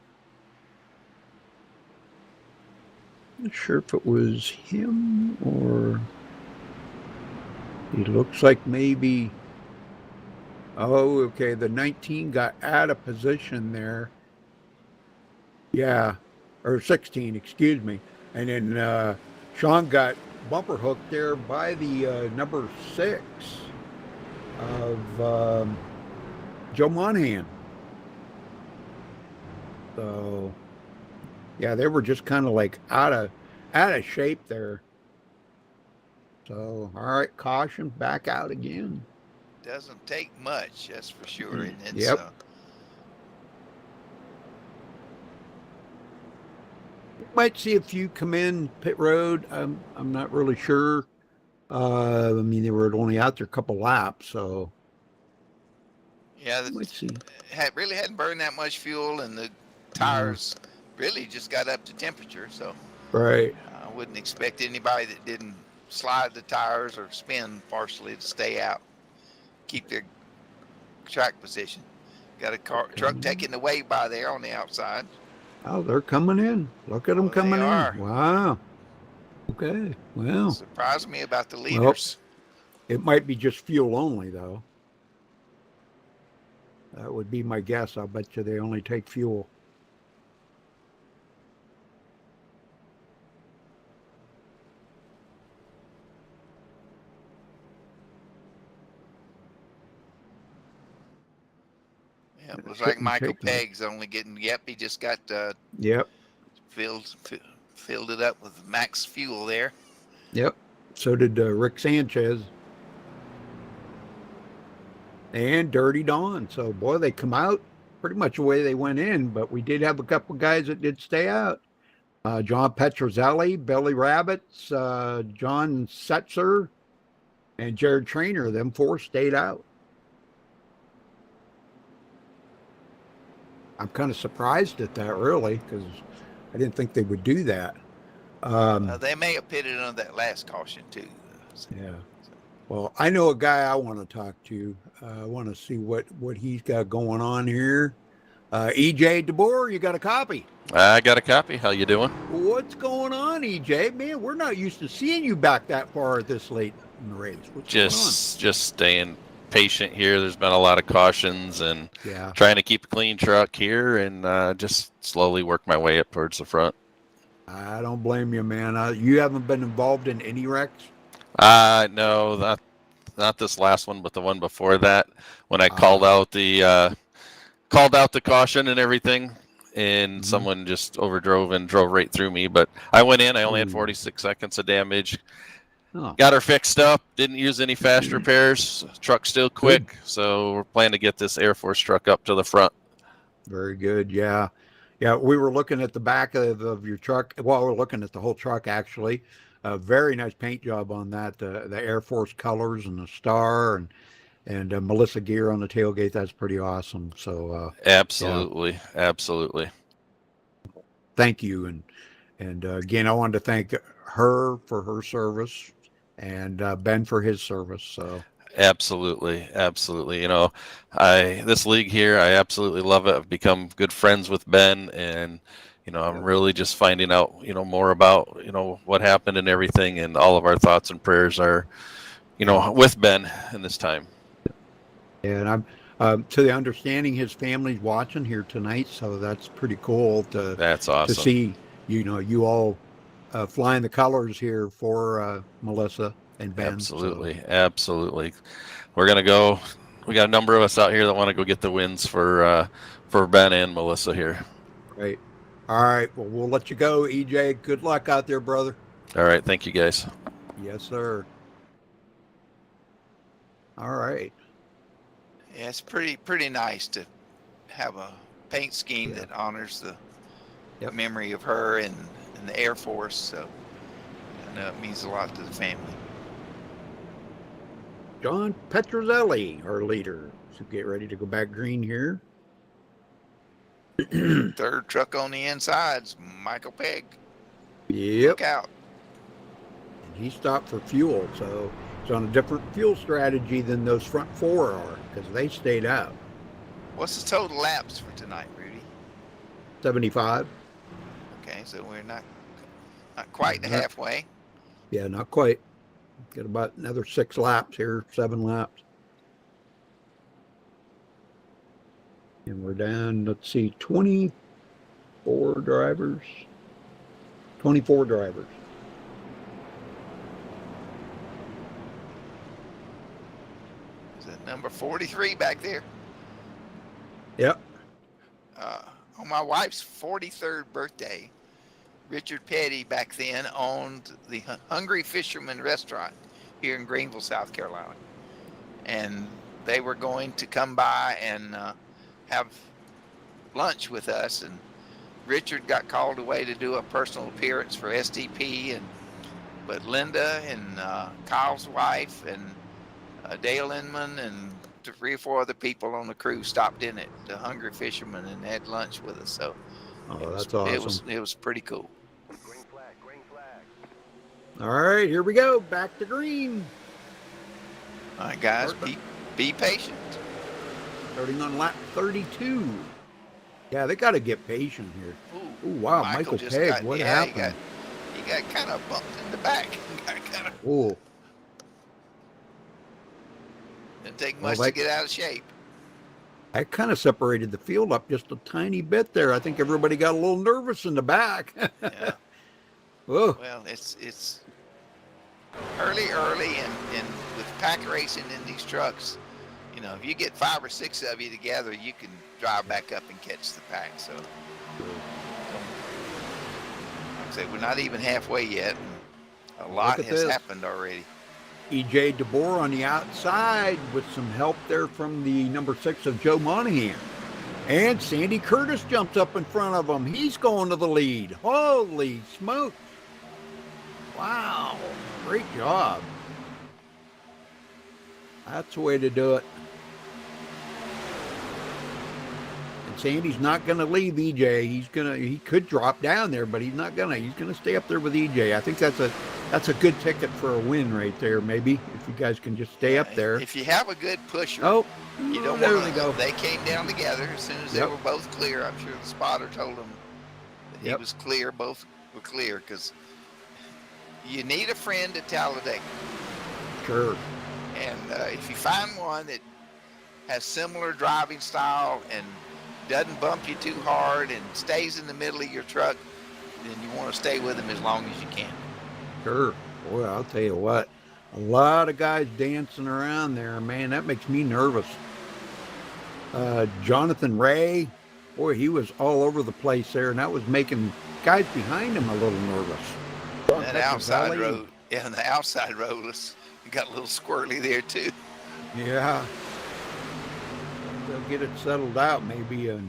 sure if it was him or he looks like maybe. Oh, okay. The 19 got out of position there. Yeah, or 16, excuse me. And then Sean got bumper hooked there by the number 6 of Joe Monahan. So, yeah, they were just kind of like out of shape there. So, all right, caution, back out again. Doesn't take much, that's for sure. And it's, Yep. Might see a few come in pit road. I'm not really sure. I mean, they were only out there a couple laps, so yeah, let's see. really hadn't burned that much fuel, and the tires really just got up to temperature. So Right. I wouldn't expect anybody that didn't slide the tires or spin partially to stay out, keep their track position. Got a truck taking the way by there on the outside. Oh, they're coming in. Look at them They coming are. in. Wow. Okay. Well, Surprised me about the leaders. it might be just fuel only, though. That would be my guess. I'll bet you they only take fuel. Yeah, it looks Shouldn't like Michael take much. Pegg's only getting. Yep, he just got Yep. filled it up with max fuel there. Yep. So did Rick Sanchez and Dirty Dawn. So, boy, they come out pretty much the way they went in, but we did have a couple guys that did stay out. John Petrozelli, Billy Rabbits, John Setzer, and Jared Trainer. Them 4 stayed out. I'm kind of surprised at that, really, because I didn't think they would do that. They may have pitted on that last caution too. Yeah. Well, I know a guy I want to talk to. I want to see what he's got going on here. EJ DeBoer, you got a copy? I got a copy. How you doing? What's going on, EJ? Man, we're not used to seeing you back that far this late in the race. What's Just staying patient here. There's been a lot of cautions and going on? Yeah. trying to keep a clean truck here and just slowly work my way up towards the front. I don't blame you, man. You haven't been involved in any wrecks? No, not this last one, but the one before that when I called out the caution and everything, and someone just overdrove and drove right through me. But I went in. I only had 46 seconds of damage. Oh. Got her fixed up. Didn't use any fast repairs. Truck's still quick, so we're planning to get this Air Force truck up to the front. Very good. Yeah. Yeah, we were looking at the back of your truck. Well, we're looking at the whole truck, actually. A very nice paint job on that. The Air Force colors and the star and Melissa gear on the tailgate. That's pretty awesome. So Absolutely. Absolutely. thank you. And again, I wanted to thank her for her service and Ben for his service. So Absolutely. You know, this league here, I absolutely love it. I've become good friends with Ben, and you know, I'm really just finding out, you know, more about, you know, what happened and everything, and all of our thoughts and prayers are, you know, with Ben in this time. and I'm to the understanding his family's watching here tonight, so that's pretty cool That's awesome. to see, you know, you all flying the colors here for Melissa and Ben. Absolutely. We're gonna go. We got a number of us out here that want to go get the wins for Ben and Melissa here. Great. All right. Well, we'll let you go, EJ. Good luck out there, brother. All right. Thank you, guys. Yes, sir. All right. Yeah, it's pretty nice to have a paint scheme Yeah. that honors the Yep. memory of her and the Air Force. So I know it means a lot to the family. John Petrozelli, our leader. So get ready to go back green here. Third truck on the inside's Michael Pegg. Yep. Look out. And he stopped for fuel, so it's on a different fuel strategy than those front four are, because they stayed out. What's the total laps for tonight, Rudy? 75. Okay, so we're not quite the Yeah. halfway. Yeah, not quite. Got about another 6 laps here, 7 laps. And we're down, let's see, 24 drivers. 24 drivers. Is that number 43 back there? Yep. On my wife's 43rd birthday, Richard Petty back then owned the Hungry Fisherman restaurant here in Greenville, South Carolina. And they were going to come by and have lunch with us. And Richard got called away to do a personal appearance for STP. But Linda and Kyle's wife and Dale Inman and 3 or 4 other people on the crew stopped in at the Hungry Fisherman and had lunch with us. So That's awesome. It was pretty cool. Green flag, green flag. All right, here we go. Back to green. All right, guys, be patient. Starting on lap 32. Yeah, they got to get patient here. Ooh, wow, Michael just Pegg, what happened? He got kind of bumped in the back. Oh, Didn't take much to get out of shape. that kind of separated the field up just a tiny bit there. I think everybody got a little nervous in the back. Yeah. Whoa. Well, it's early, and with pack racing in these trucks, you know, if you get 5 or 6 of you together, you can drive back up and catch the pack. So, like I say, we're not even halfway yet. And a lot has happened already. EJ DeBoer on the outside with some help there from the number 6 of Joe Monahan. And Sandy Curtis jumps up in front of him. He's going to the lead. Holy smokes. Wow. Great job. That's the way to do it. And Sandy's not going to leave EJ. He could drop down there, but he's not going to. He's going to stay up there with EJ. I think that's a good ticket for a win right there, maybe, if you guys can just stay up there. If you have a good pusher, you don't there want they to go. They came down together as soon as they were both clear. I'm sure the spotter told them that he was clear. Both were clear, because you need a friend at Talladega. Sure. And if you find one that has similar driving style and doesn't bump you too hard and stays in the middle of your truck, then you want to stay with him as long as you can. Sure. Boy, I'll tell you what. A lot of guys dancing around there, man. That makes me nervous. Jonathan Ray, boy, he was all over the place there, and that was making guys behind him a little nervous. And that outside road, and the outside road got a little squirrely there too. Yeah. They'll get it settled out maybe. And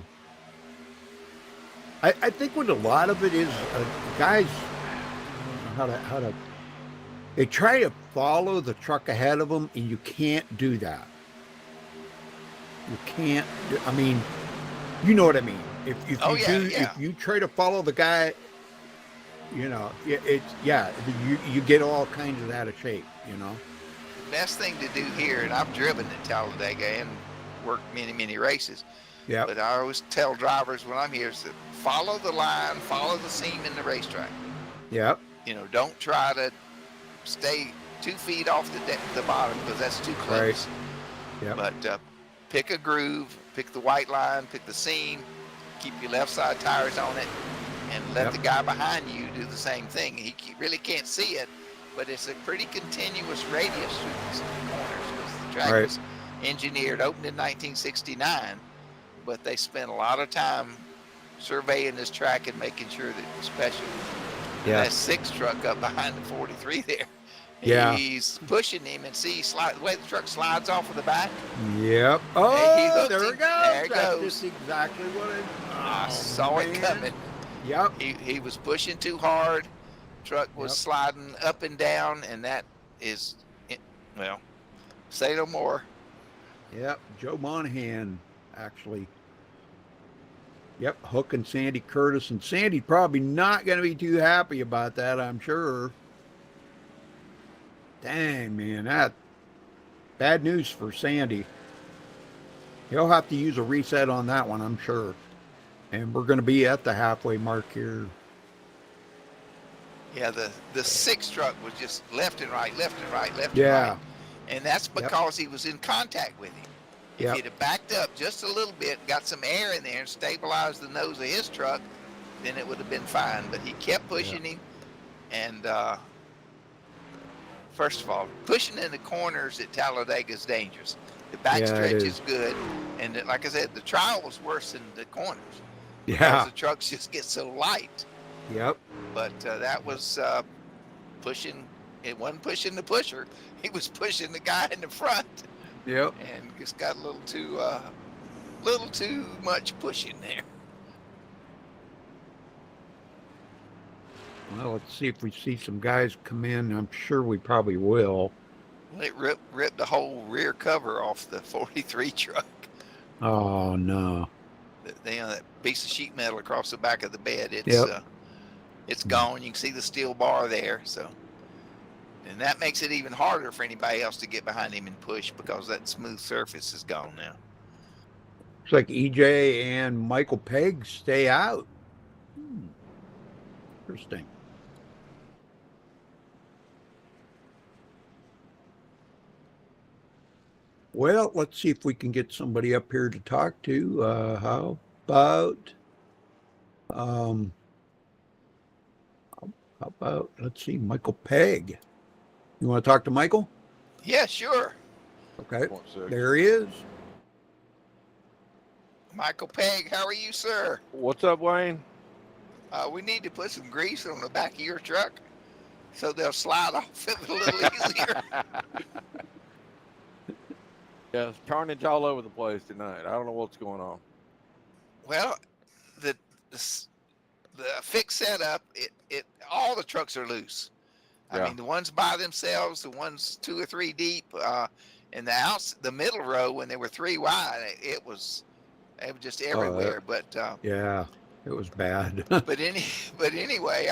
I think what a lot of it is, guys, how to they try to follow the truck ahead of them, and you can't do that. You can't. I mean, you know what I mean. If you try to follow the guy, you know, you get all kinds of out of shape. You know. The best thing to do here, and I've driven at Talladega and worked many races. Yeah. But I always tell drivers when I'm here is to follow the line, follow the seam in the racetrack. Yep. You know, don't try to stay 2 feet off the bottom, because that's too close. Right. Yep. But pick a groove, pick the white line, pick the seam, keep your left side tires on it, and let the guy behind you do the same thing. He really can't see it, but it's a pretty continuous radius through these corners, because the track was engineered, opened in 1969, but they spent a lot of time surveying this track and making sure that it was special. And Yeah. that 6 truck up behind the 43 there. Yeah. He's pushing him, and see, the way the truck slides off of the back. Yep. He Oh, hooked there him. it goes. There it That's goes. just exactly what I oh, saw it man. coming. Yep. He was pushing too hard. Truck was Yep. sliding up and down, and that is, well, say no more. Yep. Joe Monahan, actually. Yep. Hooking Sandy Curtis. And Sandy probably not going to be too happy about that, I'm sure. Dang, man. That bad news for Sandy. He'll have to use a reset on that one, I'm sure. And we're going to be at the halfway mark here. Yeah, the 6 truck was just left and right, left and right, left Yeah. and right. And that's because he was in contact with him. If Yep. he'd have backed up just a little bit, got some air in there and stabilized the nose of his truck, then it would have been fine. But he kept pushing him. And first of all, pushing in the corners at Talladega is dangerous. The back Yeah, it stretch is. is good. And like I said, the trial was worse than the corners. Because Yeah. the trucks just get so light. Yep. But that was pushing. It wasn't pushing the pusher. He was pushing the guy in the front, Yep. and just got a little too much pushing there. Well, let's see if we see some guys come in. I'm sure we probably will. Well, it ripped the whole rear cover off the 43 truck. Oh, no. That piece of sheet metal across the back of the bed. Yep. It's gone. You can see the steel bar there. So, and that makes it even harder for anybody else to get behind him and push because that smooth surface is gone now. Looks like EJ and Michael Pegg stay out. Interesting. Well, let's see if we can get somebody up here to talk to. How about, let's see, Michael Pegg. You want to talk to Michael? Yeah, sure. Okay, there he is. Michael Pegg, how are you, sir? What's up, Wayne? We need to put some grease on the back of your truck so they'll slide off it a little easier. Yeah, it's carnage all over the place tonight. I don't know what's going on. Well, the fixed setup, all the trucks are loose. I mean, the ones by themselves, the ones 2 or 3 deep, and the middle row when they were 3 wide, it was just everywhere. Yeah, it was bad. but anyway,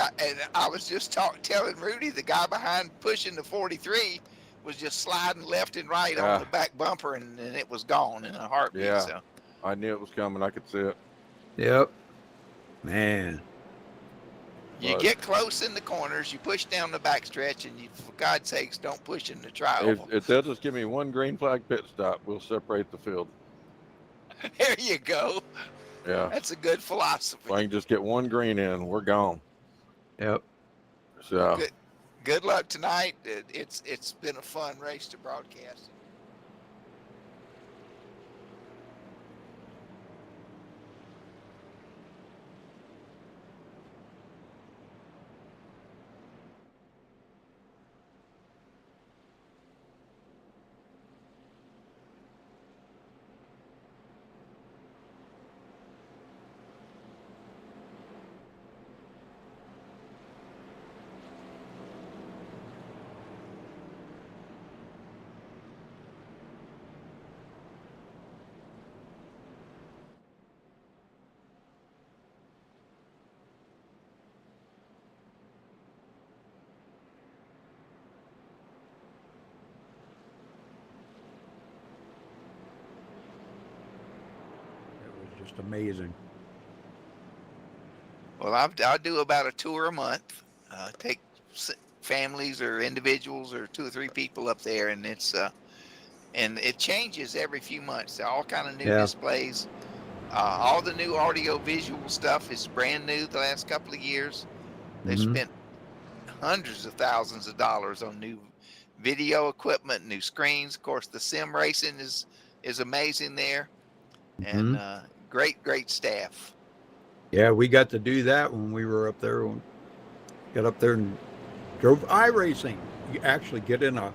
I was just telling Rudy, the guy behind pushing the 43 was just sliding left and right on the back bumper, and it was gone in a heartbeat. Yeah. So. I knew it was coming. I could see it. Yep. Man. You get close in the corners, you push down the backstretch, and for God's sakes, don't push in the trial. If they'll just give me one green flag pit stop, we'll separate the field. There you go. Yeah. That's a good philosophy. If I can just get one green in, we're gone. Yep. So. Good luck tonight. It's been a fun race to broadcast. Just amazing. Well, I do about a tour a month. Take families or individuals or 2 or 3 people up there, and and it changes every few months. There are all kind of new displays. All the new audio visual stuff is brand new the last couple of years. They've spent hundreds of thousands of dollars on new video equipment, new screens. Of course, the sim racing is amazing there, and great staff. Yeah, we got to do that when we were up there. got up there and drove iRacing. You actually get in a,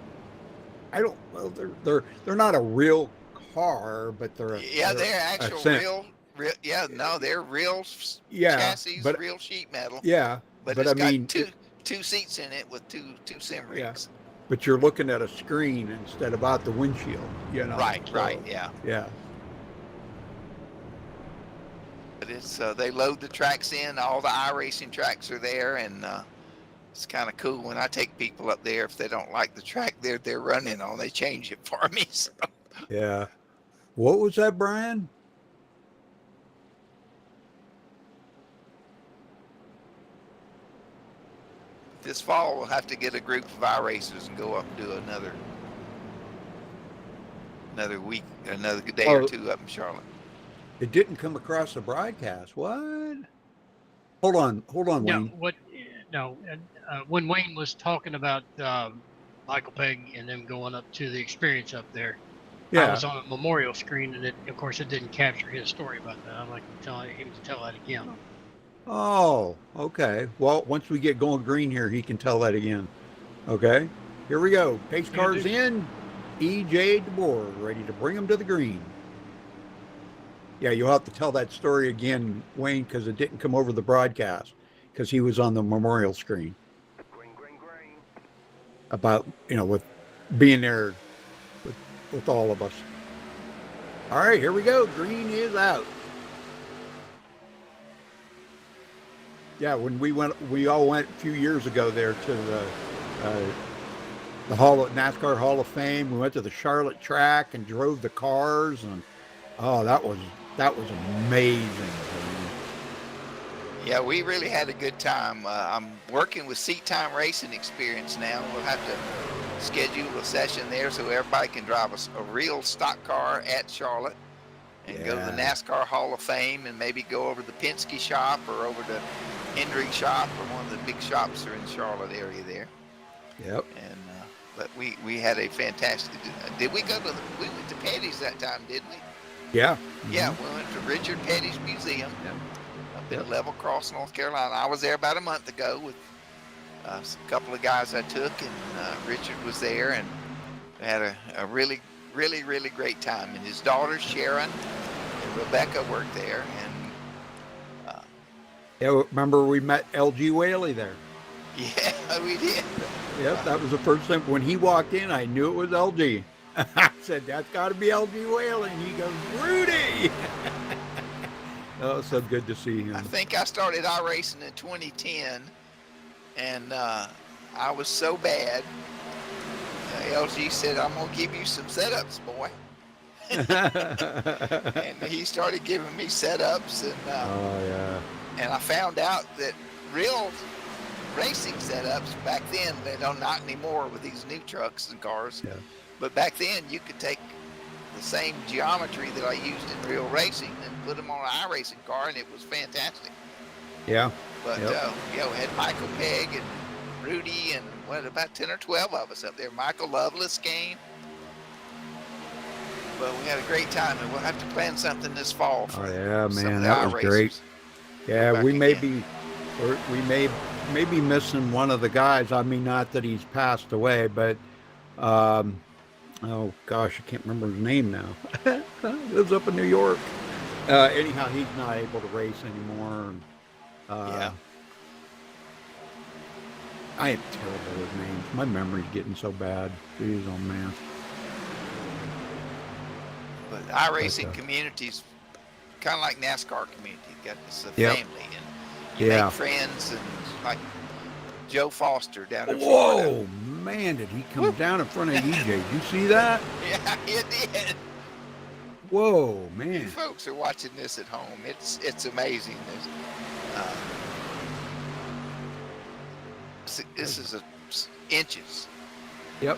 I don't, well, they're not a real car, but Yeah, they're a actual cent. real. Yeah, no, they're real Yeah, chassis, but real sheet metal. yeah, But but it's I got mean, two seats in it with two sim yeah, rigs. but you're looking at a screen instead of out the windshield, you know. Right, So, right, yeah. yeah, But it's they load the tracks in. All the iRacing tracks are there, and it's kind of cool when I take people up there. If they don't like the track they're running on, they change it for me. So yeah. What was that, Brian? this fall we'll have to get a group of iRacers and go up and do another week, another day or two up in Charlotte. It didn't come across the broadcast. What? Hold on, No, Wayne. when Wayne was talking about Michael Pegg and them going up to the experience up there, I Yeah. was on a memorial screen, and of course it didn't capture his story about that. I'd like to tell him to tell that again. Oh, okay. Well, once we get going green here, he can tell that again. Okay. Here we go. Pace cars in. EJ DeBoer ready to bring them to the green. Yeah, you'll have to tell that story again, Wayne, because it didn't come over the broadcast because he was on the memorial screen. Green. About, with being there with all of us. All right, here we go. Green is out. Yeah, when we all went a few years ago there to the NASCAR Hall of Fame. We went to the Charlotte track and drove the cars, and that was amazing. Yeah, we really had a good time. I'm working with Seat Time Racing Experience now. We'll have to schedule a session there so everybody can drive a real stock car at Charlotte and go to the NASCAR Hall of Fame and maybe go over to the Penske shop or over to Hendrick shop or one of the big shops that are in the Charlotte area there. Yep. And but we had a fantastic. Did we go to we went to Petty's that time, didn't we? Yeah. Yeah, we went to Richard Petty's Museum up in Level Cross, North Carolina. I was there about a month ago with a couple of guys I took, and Richard was there, and we had a really, really, really great time. And his daughters, Sharon and Rebecca, worked there. And Yeah, remember we met LG Whaley there. yeah, we did. Yep, that was the first time. When he walked in, I knew it was LG. I said, that's got to be LG Whaley. And he goes, Rudy! Oh, so good to see him. I think I started iRacing in 2010, and I was so bad. LG said, I'm going to give you some setups, boy. And he started giving me setups, and and I found out that real racing setups back then, they don't, not anymore with these new trucks and cars. Yeah. But back then, you could take the same geometry that I used in real racing and put them on an iRacing car, and it was fantastic. Yeah. But we had Michael Pegg and Rudy and about 10 or 12 of us up there. Michael Loveless came. But we had a great time, and we'll have to plan something this fall for some of the that was iRacers. great. Yeah, we may again. we may be missing one of the guys. I mean, not that he's passed away, but oh gosh, I can't remember his name now. He lives up in New York. Anyhow, he's not able to race anymore. Yeah. I am terrible with names. My memory's getting so bad. Jeez, oh man. But iRacing communities, kind of like NASCAR community, it's a Yep. family, and you Yeah. make friends, and like Joe Foster down in Florida. Whoa, man, did he come down in front of EJ? Did you see that? Yeah, he did. Whoa, You man. folks are watching this at home. It's amazing. This is inches. Yep.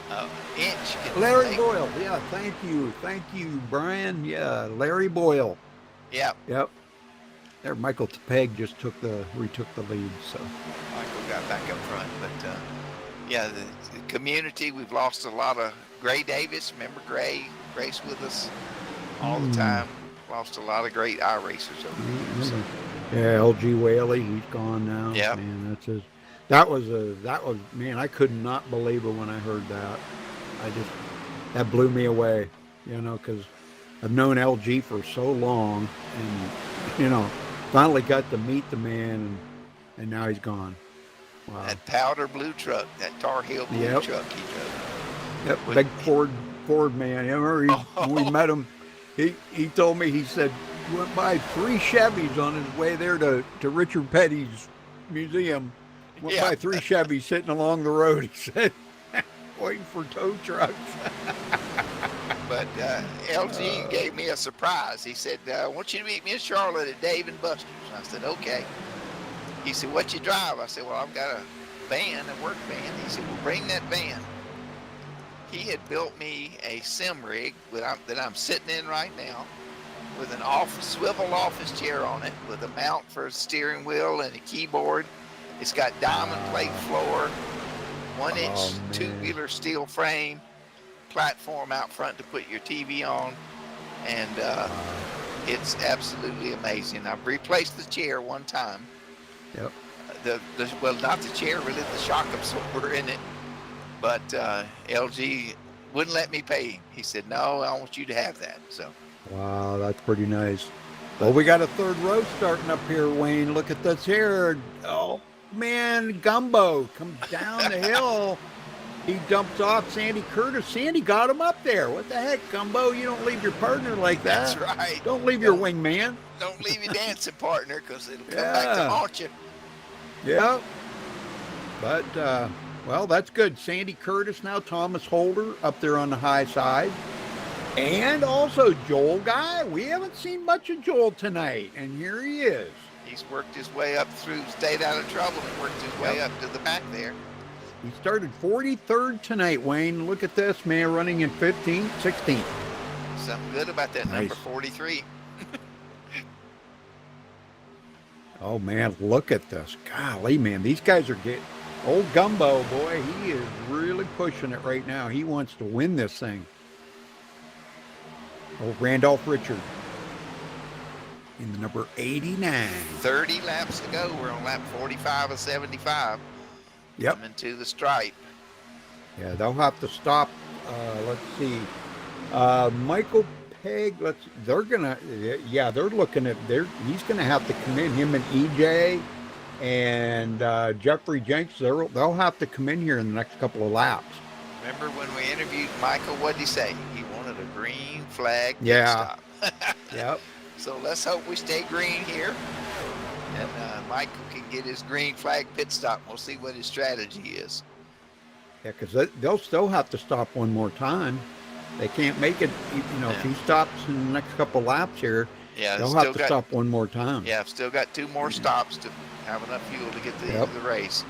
Inch. can Larry take- Boyle. Yeah, thank you, Brian. Yeah, Larry Boyle. Yeah, Yep. There, Michael Pegg just retook the lead. So Michael got back up front, but yeah, the community. We've lost a lot of Gray Davis. Remember Gray raced with us all the time. Lost a lot of great iRacers over the years. So, yeah, LG Whaley, he's gone now. Yeah. Man, That was man, I could not believe it when I heard that. That blew me away, because I've known LG for so long, and finally got to meet the man, and now he's gone. Wow. That powder blue truck, that Tar Heel blue Yep. truck he drove. Yep, big Ford man. I remember when we met him, he told me, he said, went by 3 Chevys on his way there to Richard Petty's museum. Went by 3 Chevys sitting along the road, he said, waiting for tow trucks. But LG gave me a surprise. He said, I want you to meet me in Charlotte at Dave & Buster's. I said, okay. He said, what you drive? I said, well, I've got a van, a work van. He said, well, bring that van. He had built me a sim rig that I'm sitting in right now, with an swivel office chair on it, with a mount for a steering wheel and a keyboard. It's got diamond plate floor, 1-inch tubular steel frame, platform out front to put your TV on, and it's absolutely amazing. I've replaced the chair one time. Yep. Well, not the chair, really, the shock absorber in it. But LG wouldn't let me pay him. He said, no, I want you to have that. So. Wow, that's pretty nice. Well, we got a third row starting up here, Wayne. Look at this here. Oh, man, Gumbo comes down the hill. He dumps off Sandy Curtis. Sandy got him up there. What the heck, Gumbo? You don't leave your partner like that. That's right. Don't leave your wingman. Don't leave your dancing partner, because it'll come back to haunt you. Yeah. But, well, that's good. Sandy Curtis now, Thomas Holder up there on the high side. And also Joel Guy. We haven't seen much of Joel tonight, and here he is. He's worked his way up through, stayed out of trouble, and worked his way up to the back there. He started 43rd tonight, Wayne. Look at this, man, running in 15th, 16th. Something good about that number 43. Oh, man, look at this. Golly, man, these guys are getting... Old Gumbo, boy, he is really pushing it right now. He wants to win this thing. Old Randolph Richard in the number 89. 30 laps to go. We're on lap 45 of 75. Yep. Coming to the stripe. Yeah, they'll have to stop. Let's see. Michael Pegg. They're looking at. He's gonna have to come in. Him and EJ and Jeffrey Jenks. They'll have to come in here in the next couple of laps. Remember when we interviewed Michael? What did he say? He wanted a green flag pit stop. Yep. So let's hope we stay green here, and Michael can get his green flag pit stop. We'll see what his strategy is. Yeah, because they'll still have to stop one more time. They can't make it. If he stops in the next couple laps here, they'll have to stop one more time. Yeah, I've still got 2 more stops to have enough fuel to get to the end of the race.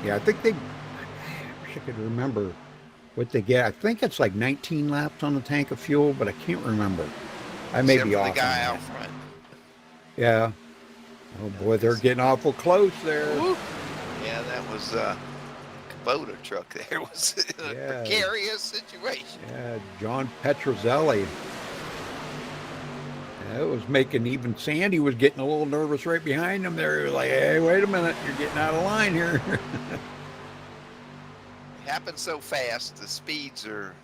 Yeah, I think I wish I could remember what they get. I think it's like 19 laps on the tank of fuel, but I can't remember. I may be off. The guy out front. Yeah. Oh boy, they're getting awful close there. Woo. Yeah, that was a Kubota truck there. It was a precarious situation. Yeah, John Petrozelli. Yeah, it was making even Sandy was getting a little nervous right behind him there. He was like, hey, wait a minute, you're getting out of line here. It happens so fast. The speeds are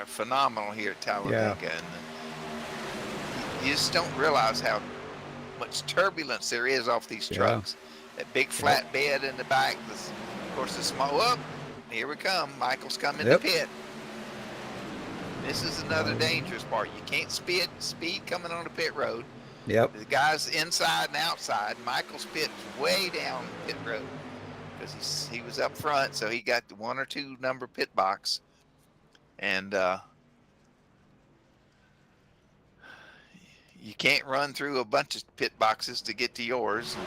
phenomenal here at Talladega, and you just don't realize how much turbulence there is off these trucks. That big flat bed in the back. Of course, the small up. Here we come. Michael's coming to pit. This is another dangerous part. You can't speed coming on the pit road. Yep. The guys inside and outside. Michael's pit's way down pit road because he was up front, so he got the 1 or 2 number pit box, and you can't run through a bunch of pit boxes to get to yours.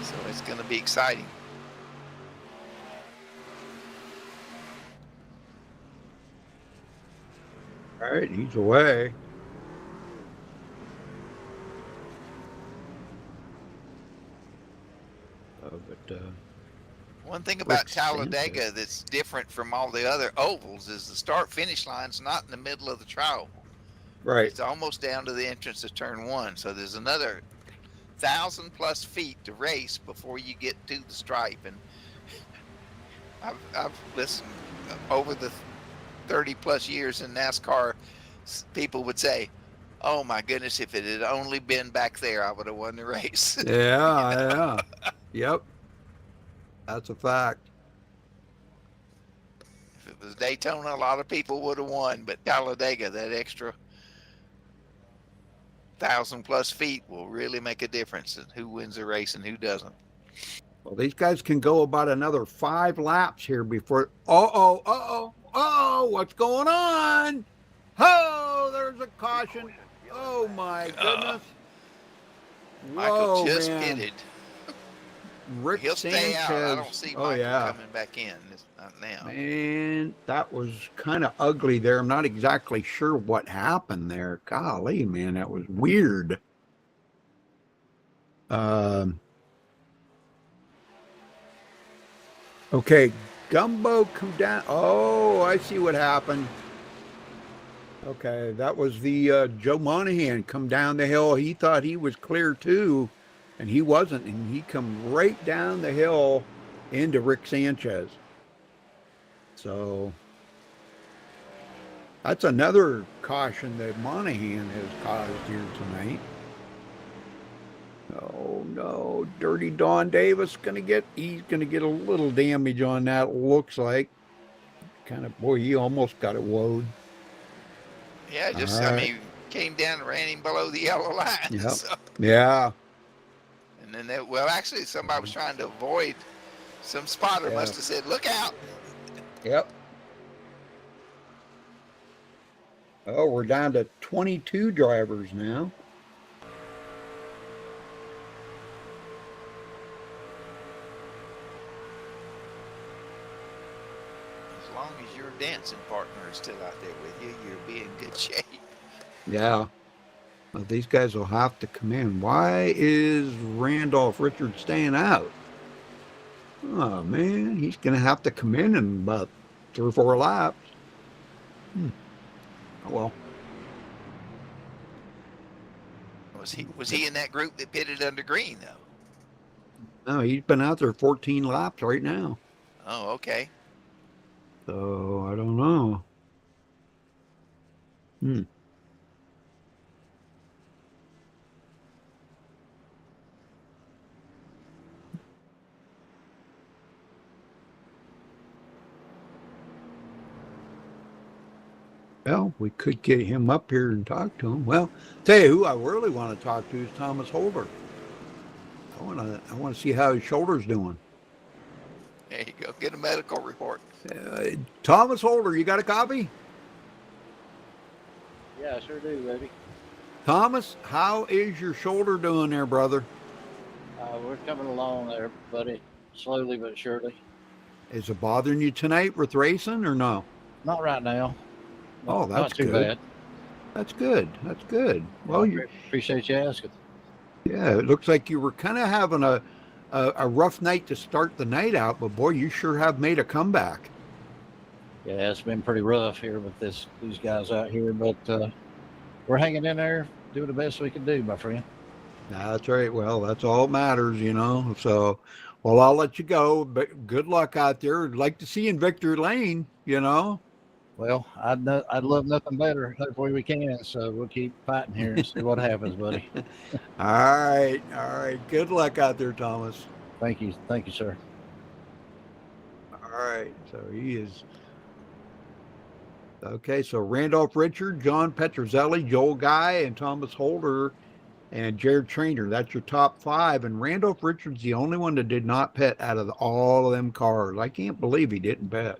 So it's going to be exciting. All right, he's away. One thing about Talladega that's different from all the other ovals is the start-finish line's not in the middle of the trial. Right. It's almost down to the entrance of turn 1. So there's another 1,000+ feet to race before you get to the stripe. And I've listened over the 30+ years in NASCAR. People would say, "Oh my goodness, if it had only been back there, I would have won the race." Yeah. Yep. That's a fact. If it was Daytona, a lot of people would have won, but Talladega, that extra 1,000+ feet will really make a difference in who wins the race and who doesn't. Well, these guys can go about another 5 laps here before. What's going on? Oh, there's a caution. Oh my goodness. Michael Whoa, just man. pitted. Rick He'll stay out. I don't Sanchez. see Oh Michael yeah. coming back in. Not now. Man, that was kind of ugly there. I'm not exactly sure what happened there. Golly, man, that was weird. Okay, Gumbo, come down. Oh, I see what happened. Okay, that was the Joe Monahan come down the hill. He thought he was clear too, and he wasn't. And he come right down the hill into Rick Sanchez. So that's another caution that Monahan has caused here tonight. Oh no, Dirty Don Davis he's gonna get a little damage on that, looks like. Kind of, boy, he almost got it woed. Yeah, just I mean, came down and ran him below the yellow line. Yep. So, Yeah. and then actually somebody was trying to avoid. Some spotter must have said, "Look out." Yep. Oh, we're down to 22 drivers now. As long as your dancing partner is still out there with you, you'll be in good shape. Yeah. Well, these guys will have to come in. Why is Randolph Richards staying out? Oh, man, he's going to have to come in about 3 or 4 laps. Oh, well. Was he in that group that pitted under green, though? No, he's been out there 14 laps right now. Oh, okay. So, I don't know. Well, we could get him up here and talk to him. Well, tell you who I really want to talk to is Thomas Holder. I want to see how his shoulder's doing. There you go. Get a medical report. Thomas Holder, you got a copy? Yeah, I sure do, baby. Thomas, how is your shoulder doing there, brother? We're coming along there, buddy, slowly but surely. Is it bothering you tonight with racing or no? Not right now. Oh, that's not too good. bad. That's good. That's good. Well, I appreciate you asking. Yeah, it looks like you were kind of having a rough night to start the night out, but boy, you sure have made a comeback. Yeah, it's been pretty rough here with these guys out here, but we're hanging in there, doing the best we can do, my friend. That's right. Well, that's all that matters, you know. So, well, I'll let you go, but good luck out there. I'd like to see you in victory lane, you know. Well, I'd love nothing better. Hopefully we can. So we'll keep fighting here and see what happens, buddy. All right. Good luck out there, Thomas. Thank you, sir. All right. So he is okay. So Randolph Richard, John Petrozelli, Joel Guy, and Thomas Holder, and Jared Trainer. That's your top 5. And Randolph Richard's the only one that did not pit out of all of them cars. I can't believe he didn't pit.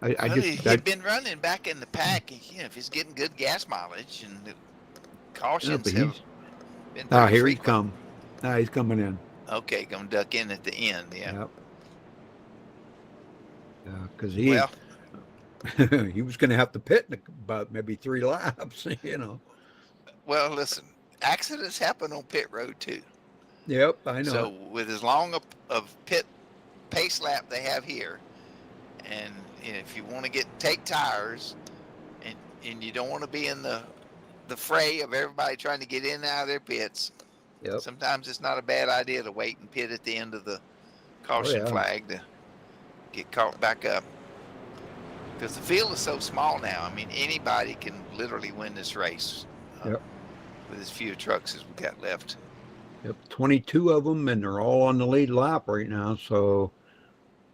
He'd been running back in the pack. You know, if he's getting good gas mileage and the cautions have been pretty here frequent. he's come. Now he's coming in. Okay, gonna duck in at the end. Yeah. Yep. Because he was going to have to pit in about maybe 3 laps, you know. Well, listen, accidents happen on pit road too. Yep, I know. So with as long of pit pace lap they have here, and if you want to take tires, and you don't want to be in the the fray of everybody trying to get in and out of their pits. Yep. Sometimes it's not a bad idea to wait and pit at the end of the caution flag to get caught back up. Because the field is so small now. I mean, anybody can literally win this race. With as few trucks as we got left. Yep, 22 of them, and they're all on the lead lap right now. So,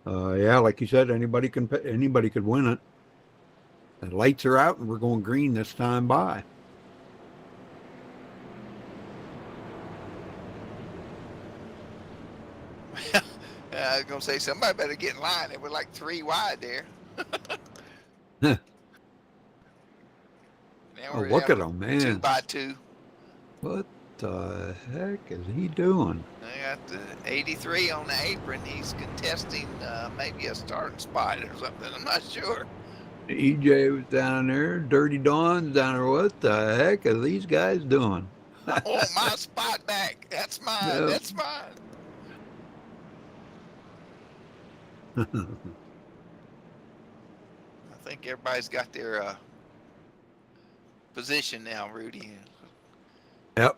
yeah, like you said, anybody could win it. The lights are out, and we're going green this time by. I was gonna say somebody better get in line. They were like 3 wide there. Huh. Now Oh, we're look down at him, man. 2 by 2. What the heck is he doing? I got the 83 on the apron. He's contesting maybe a starting spot or something. I'm not sure. EJ was down there. Dirty Dawn's down there. What the heck are these guys doing? I want my spot back. That's mine. Yep. That's mine. I think everybody's got their position now, Rudy. Yep.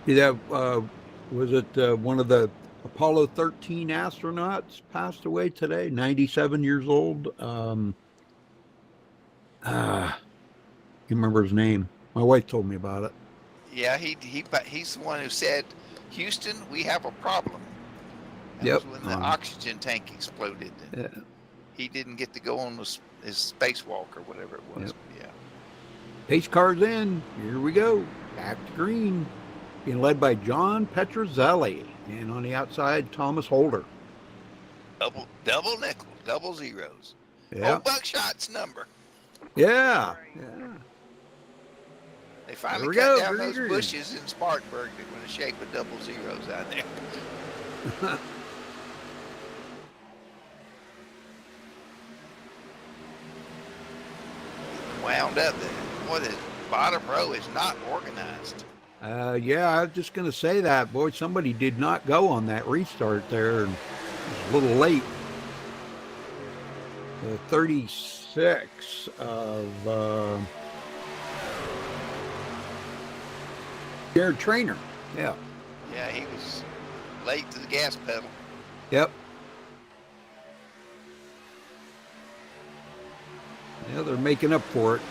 See that? Was it one of the Apollo 13 astronauts passed away today? 97 years old. You remember his name? My wife told me about it. Yeah, he's the one who said, "Houston, we have a problem." That Yep. was when the oxygen tank exploded. Yeah. He didn't get to go on his spacewalk or whatever it was. Yep. Yeah. Pace car's in. Here we go. Back to green. Being led by John Petrozelli. And on the outside, Thomas Holder. Double nickel, double zeros. Yeah. Oh, Buckshot's number. Yeah. They finally we cut go, down green, those green. bushes in Spartanburg that were the shape of double zeros out there. Wound up there. Boy, the bottom row is not organized. Yeah, I was just going to say that. Boy, somebody did not go on that restart there. And it was a little late. The 36 of Jared Trainer. Yeah. Yeah, he was late to the gas pedal. Yep. Yeah, they're making up for it.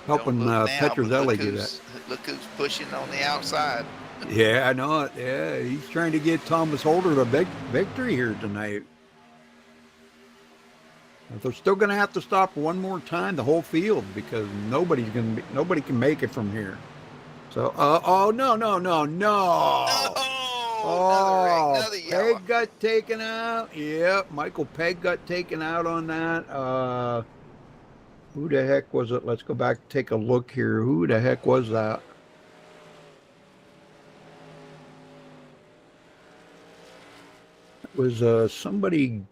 Helping Don't look now, but Petrozelli do that. Look who's pushing on the outside. Yeah, I know it. Yeah, he's trying to get Thomas Holder the big victory here tonight. But they're still going to have to stop one more time the whole field because nobody can make it from here. So, oh no! Oh, another yellow. Peg got taken out. Yep, Michael Peg got taken out on that. Who the heck was it? Let's go back and take a look here. Who the heck was that? It was somebody,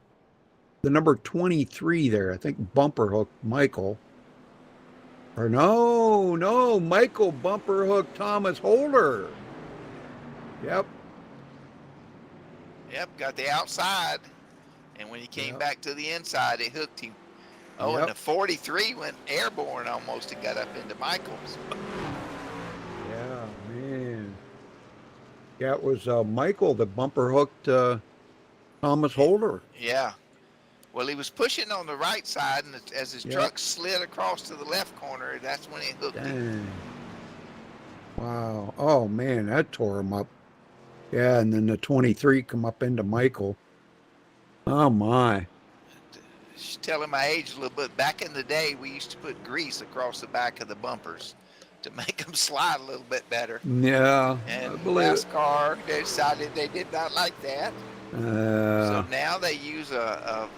the number 23 there. I think bumper hook Michael. Or no, Michael bumper hook Thomas Holder. Yep. Yep, got the outside. And when he came back to the inside, it hooked him. Oh, Yep. and the 43 went airborne almost and got up into Michael's. Yeah, man. Yeah, it was Michael that bumper hooked Thomas Holder. Yeah. Well, he was pushing on the right side, and as his truck slid across to the left corner, that's when it hooked him. Dang. Wow. Oh, man, that tore him up. Yeah, and then the 23 come up into Michael. Oh, my. She's telling my age a little bit. Back in the day, we used to put grease across the back of the bumpers to make them slide a little bit better. Yeah, And I believe it. NASCAR, they decided they did not like that. So now they use a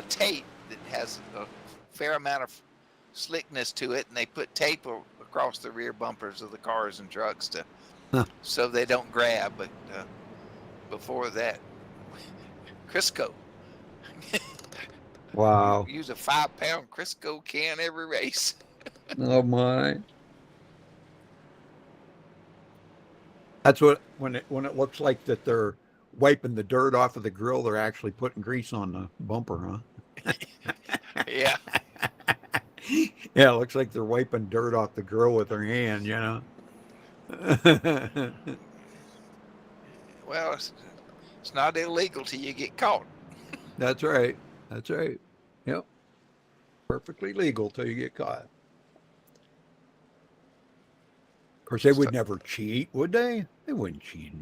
tape that has a fair amount of slickness to it, and they put tape across the rear bumpers of the cars and trucks so they don't grab. But before that, Crisco. Wow. Use a 5-pound Crisco can every race. Oh, my. That's what, when it looks like that they're wiping the dirt off of the grill, they're actually putting grease on the bumper, huh? Yeah. Yeah, it looks like they're wiping dirt off the grill with their hand, you know. Well, it's not illegal till you get caught. That's right. That's right. Yep. Perfectly legal till you get caught. Of course, they would never cheat, would they? They wouldn't cheat.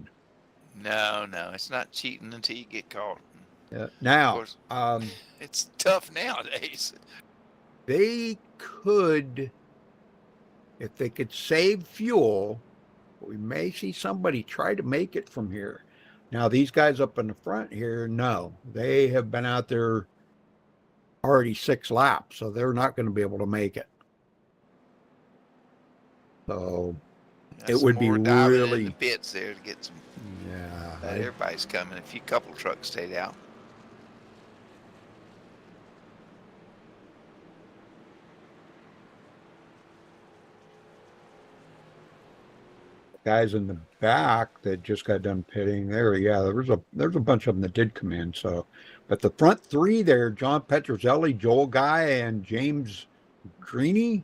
No, it's not cheating until you get caught. Yeah. Of Now, course, it's tough nowadays. they could, if they could save fuel, we may see somebody try to make it from here. Now, these guys up in the front here, no, they have been out there already 6 laps, so they're not going to be able to make it. So it would be really in the pits there to get some. Yeah, everybody's coming. A couple trucks stayed out. guys in the back that just got done pitting there. Yeah, there's a bunch of them that did come in. So, but the front 3 there, John Petrozelli, Joel Guy, and James Greeny,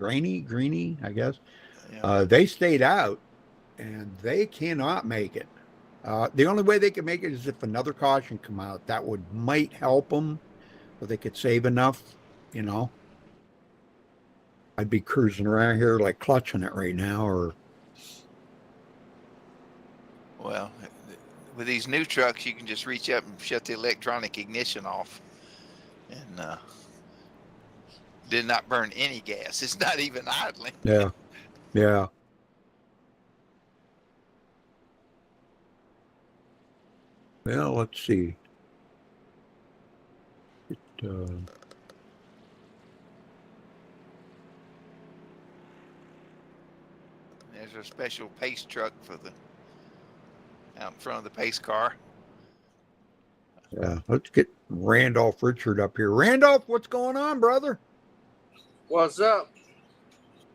I guess. Yeah. They stayed out, and they cannot make it. The only way they can make it is if another caution come out. That might help them, but they could save enough, you know. I'd be cruising around here like clutching it right now, or. Well, with these new trucks, you can just reach up and shut the electronic ignition off, and did not burn any gas. It's not even idling. Yeah. Well, let's see. There's a special pace truck out in front of the pace car. Yeah, let's get Randolph Richard up here. Randolph, what's going on, brother? What's up?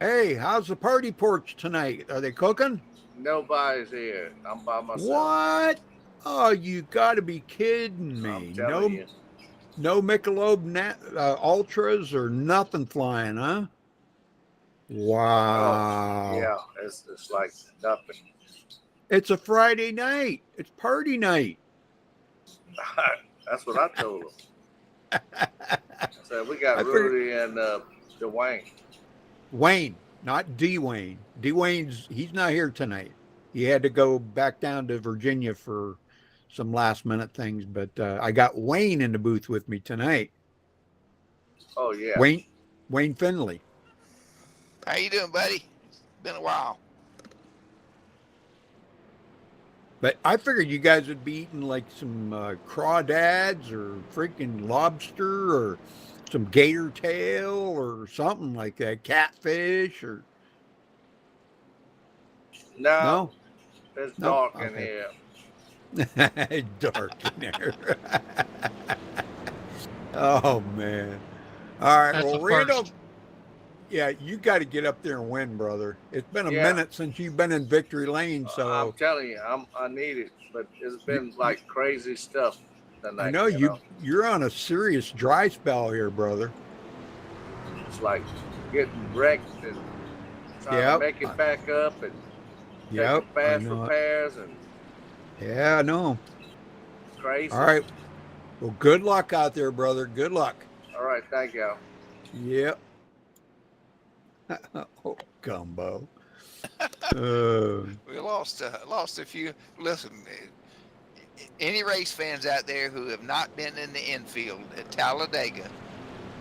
Hey, how's the party porch tonight? Are they cooking? Nobody's here. I'm by myself. What? Oh, you got to be kidding me. I'm telling you. No Michelob Ultras or nothing flying, huh? Wow. Oh, yeah, it's like nothing. It's a Friday night. It's party night. That's what I told him. I said, we got Rudy and Dwayne. Wayne, not Dwayne. He's not here tonight. He had to go back down to Virginia for some last minute things, but I got Wayne in the booth with me tonight. Oh, yeah. Wayne Finley. How you doing, buddy? It's been a while. But I figured you guys would be eating like some crawdads or freaking lobster or some gator tail or something like that, catfish or. No. It's No? dark in here. Dark in there. Oh man! All right, That's well, the Randall. first. Yeah, you got to get up there and win, brother. It's been a Yeah. minute since you've been in victory lane, so I'm telling you, I need it, but it's been like crazy stuff tonight. I know you're on a serious dry spell here, brother. It's like getting wrecked and trying to make it back up and taking fast repairs and Yeah, I know. it's crazy. All right. Well, good luck out there, brother. Good luck. All right, thank y'all. Yep. Oh, gumbo. We lost a few. Listen, any race fans out there who have not been in the infield at Talladega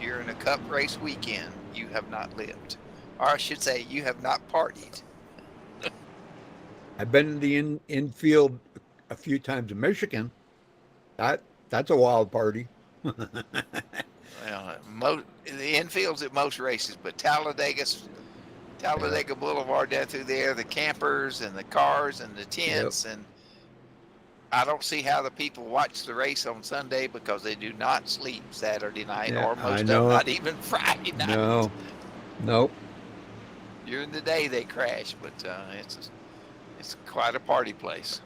during a Cup race weekend, you have not lived. Or I should say, you have not partied. I've been in the infield a few times in Michigan. That's a wild party. Well, the infield's at most races, but Talladega Boulevard down through there, the campers and the cars and the tents, and I don't see how the people watch the race on Sunday because they do not sleep Saturday night or most of them not even Friday night. No, nope. During the day they crash, but it's quite a party place.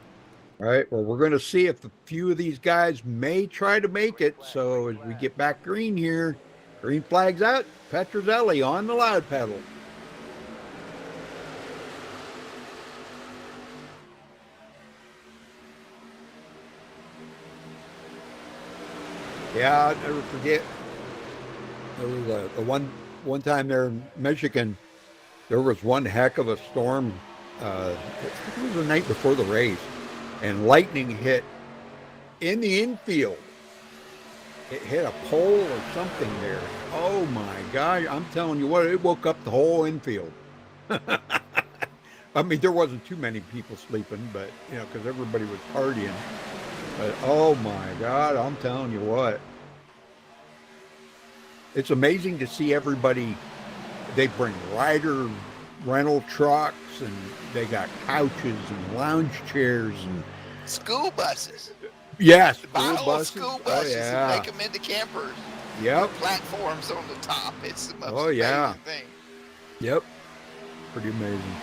All right. Well, we're going to see if a few of these guys may try to make it. So as we get back green here, Green flag's out. Petrozelli on the loud pedal. Yeah, I'll never forget. There was a one time there in Michigan. There was one heck of a storm. I think it was the night before the race, and lightning hit in the infield. It hit a pole or something there. Oh my God! I'm telling you what, it woke up the whole infield. I mean, there wasn't too many people sleeping, but because everybody was partying. But oh my God, I'm telling you what. It's amazing to see everybody. They bring rider rental trucks, and they got couches and lounge chairs and school buses. Yes, Buy school buses. School buses and make them into campers. Yep. With platforms on the top. It's the most yeah. amazing thing. Yep. Pretty amazing.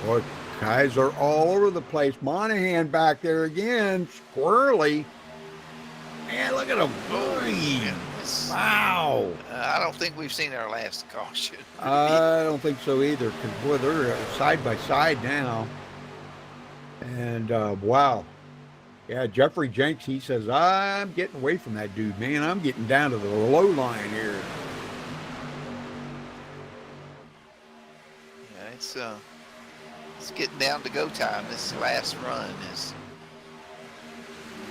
Boy, guys are all over the place. Monahan back there again, squirrely. Man, look at him. Wow. I don't think we've seen our last caution. I don't think so either, because, boy, they're side by side now. And, wow. Yeah, Jeffrey Jenks, he says, I'm getting away from that dude, man. I'm getting down to the low line here. Yeah, it's getting down to go time. This last run is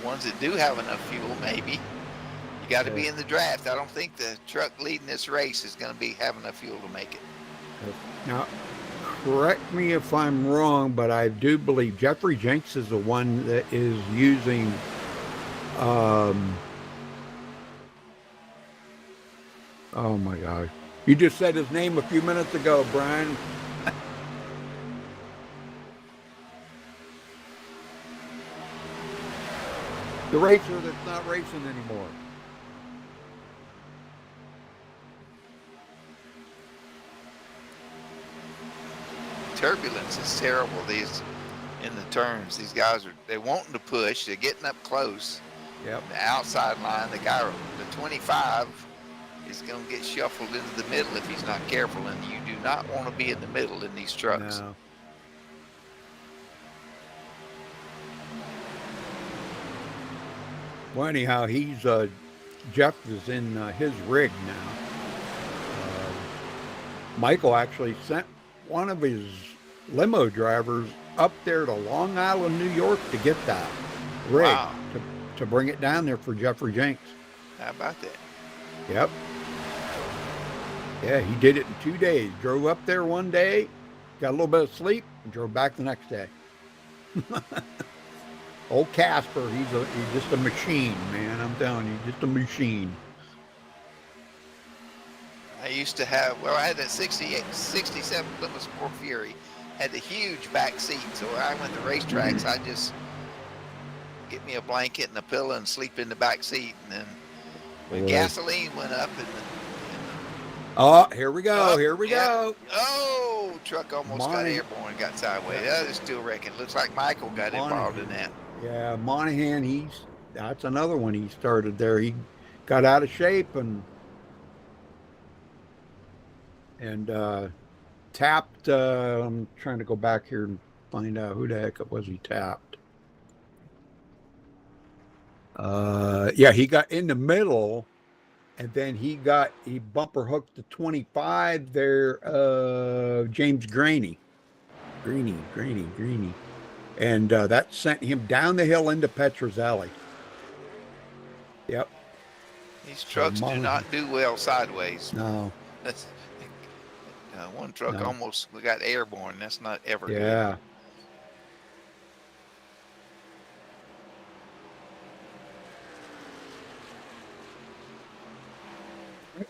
the ones that do have enough fuel, maybe. You got to be in the draft. I don't think the truck leading this race is going to be having enough fuel to make it. Now, correct me if I'm wrong, but I do believe Jeffrey Jenks is the one that is using oh my gosh. You just said his name a few minutes ago, Brian. The racer that's not racing anymore. Turbulence is terrible in the turns. These guys they're wanting to push. They're getting up close. Yep. The outside line, the 25 is going to get shuffled into the middle if he's not careful, and you do not want to be in the middle in these trucks. No. Well, anyhow, Jeff is in his rig now. Michael actually sent one of his limo drivers up there to Long Island, New York to get that rig. Wow. To bring it down there for Jeffrey Jenks. How about that? Yep. Yeah, he did it in 2 days. Drove up there one day, got a little bit of sleep, and drove back the next day. Old Casper, he's just a machine, man. I'm telling you, just a machine. I used to have, I had that 67 Plymouth Sport Fury, had the huge back seat. So when I went to racetracks, I just get me a blanket and a pillow and sleep in the back seat. And then when gasoline went up, oh, here we go. Here we go. Oh, truck almost got airborne, got sideways. That is still wrecking. Looks like Michael got involved in that. Yeah, Monahan, that's another one he started there. He got out of shape and tapped. I'm trying to go back here and find out who the heck it was he tapped. Yeah, he got in the middle, and then he bumper hooked the 25 there. James Graney. And that sent him down the hill into Petrozelli. Yep. These trucks do not do well sideways. No. One truck we got airborne. That's not ever good. Yeah.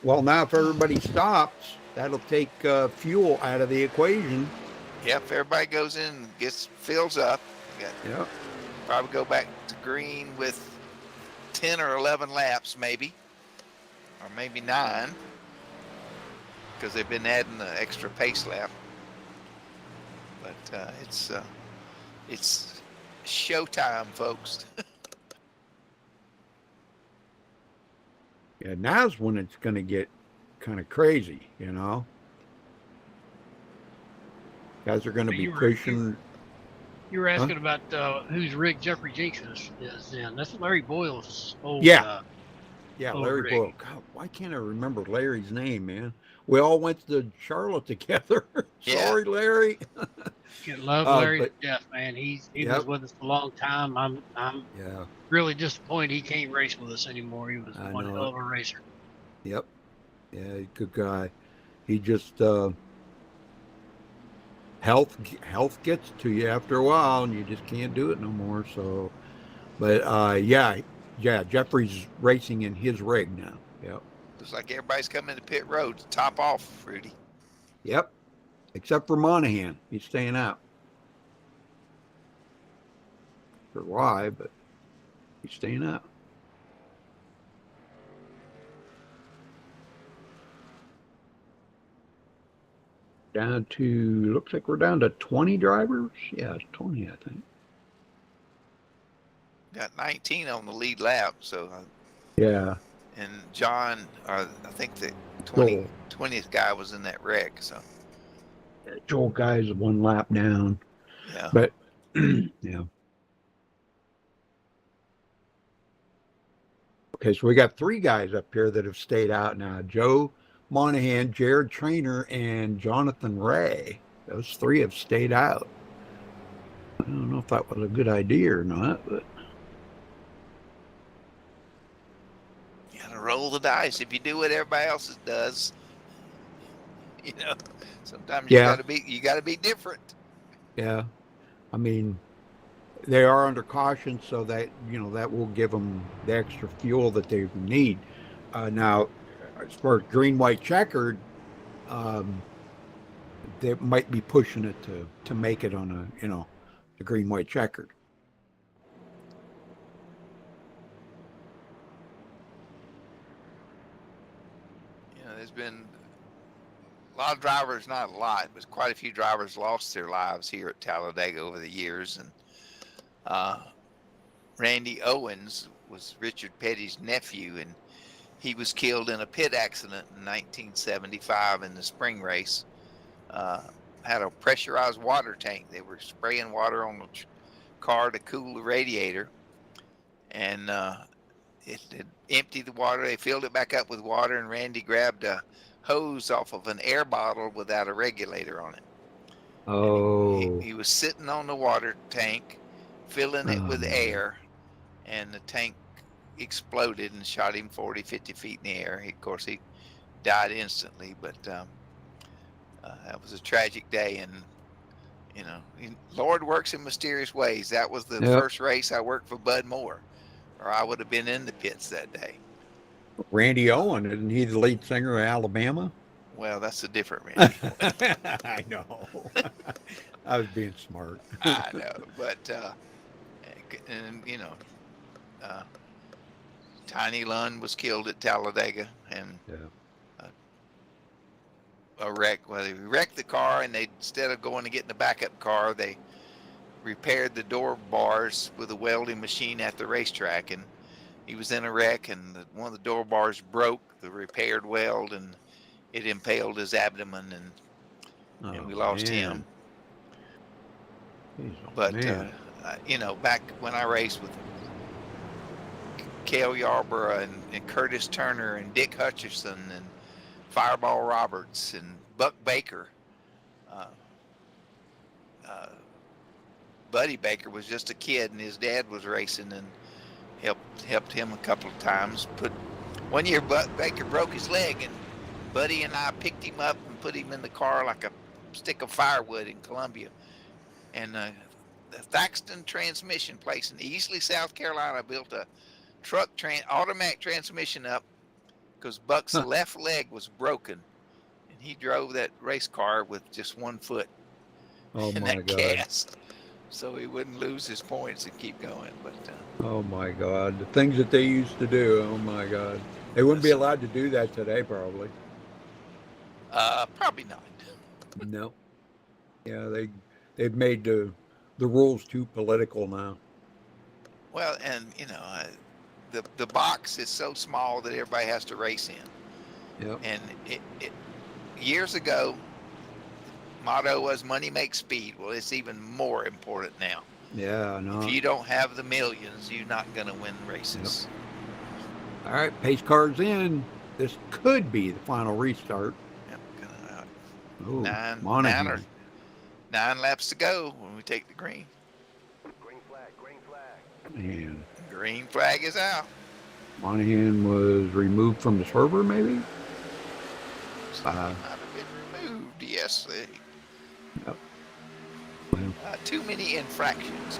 Well, now if everybody stops, that'll take fuel out of the equation. Yep, if everybody goes in and fills up. Yep. Probably go back to green with 10 or 11 laps, maybe. Or maybe 9. Because they've been adding the extra pace lap. But it's showtime, folks. Yeah, now's when it's going to get kind of crazy, Guys are going to be pushing. You were asking about whose rig Jeffrey Jinx is in. That's Larry Boyle's old. Yeah, old Larry rig. Boyle. God, why can't I remember Larry's name, man? We all went to Charlotte together. Sorry, Larry. Love Larry but to death, man. He Yep. was with us a long time. I'm yeah, really disappointed he can't race with us anymore. He was I one know hell it. of a racer. Yep. Yeah, good guy. He just health gets to you after a while, and you just can't do it no more. So, but yeah, Jeffrey's racing in his rig now. Yep. Looks like everybody's coming to pit road to top off, Rudy. Yep. Except for Monahan, he's staying out. For why, but he's staying out. Down to, looks like we're down to 20 drivers. Yeah, it's 20, I think. Got 19 on the lead lap, so. Yeah. And John, I think the 20th guy was in that wreck, so. Joel guy's one lap down. Yeah. But, yeah. Okay, so we got 3 guys up here that have stayed out now. Joe Monahan, Jared Trainer, and Jonathan Ray. Those 3 have stayed out. I don't know if that was a good idea or not, but. You gotta roll the dice. If you do what everybody else does, sometimes you gotta be different. Yeah. I mean, they are under caution, so that, that will give them the extra fuel that they need. Now, as far as green, white, checkered, they might be pushing it to make it on the green, white, checkered. There's been a lot of drivers, not a lot, but quite a few drivers lost their lives here at Talladega over the years. And Randy Owens was Richard Petty's nephew, and he was killed in a pit accident in 1975 in the spring race. Had a pressurized water tank. They were spraying water on the car to cool the radiator, and it emptied the water. They filled it back up with water, and Randy grabbed a hose off of an air bottle without a regulator on it. Oh. He was sitting on the water tank, filling it with air, and the tank exploded and shot him 40, 50 feet in the air. Of course, he died instantly, but that was a tragic day. And, Lord works in mysterious ways. That was the first race I worked for Bud Moore, or I would have been in the pits that day. Randy Owen, isn't he the lead singer of Alabama? Well, that's a different Randy. I know. I was being smart. I know, but Tiny Lund was killed at Talladega, and a wreck. Well, they wrecked the car, and instead of going to get in the backup car, they repaired the door bars with a welding machine at the racetrack, and he was in a wreck, and one of the door bars broke, the repaired weld, and it impaled his abdomen, and we lost him. But back when I raced with Cale Yarborough and Curtis Turner and Dick Hutcherson and Fireball Roberts and Buck Baker, Buddy Baker was just a kid, and his dad was racing and helped him a couple of times. One year Buck Baker broke his leg, and Buddy and I picked him up and put him in the car like a stick of firewood in Columbia. And the Thaxton transmission place in Easley, South Carolina, built a truck automatic transmission up because Buck's left leg was broken, and he drove that race car with just one foot in that cast, so he wouldn't lose his points and keep going. But oh my God, the things that they used to do! Oh my God, they wouldn't be allowed to do that today, probably. Probably not. No. Yeah, they've made the rules too political now. Well, and the box is so small that everybody has to race in. Yep. And it years ago, motto was money makes speed. Well, it's even more important now. Yeah, I know. If you don't have the millions, you're not going to win races. All right, pace car's in. This could be the final restart. Yep, coming out. Ooh, Nine laps to go when we take the green. And Green flag is out. Monahan was removed from the server, maybe? Might have been removed, yes. Yep. Too many infractions.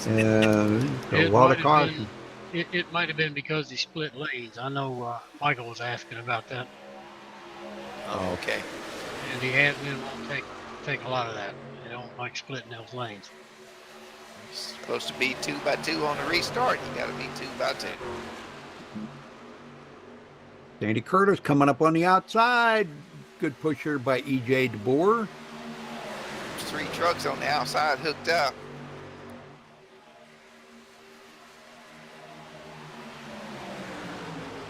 A lot of caution. It might have been because he split lanes. I know Michael was asking about that. Oh, okay. And the admin won't take a lot of that. They don't like splitting those lanes. It's supposed to be 2x2 on the restart. You got to be 2x2. Sandy Curtis coming up on the outside. Good pusher by E.J. DeBoer. There's 3 trucks on the outside hooked up.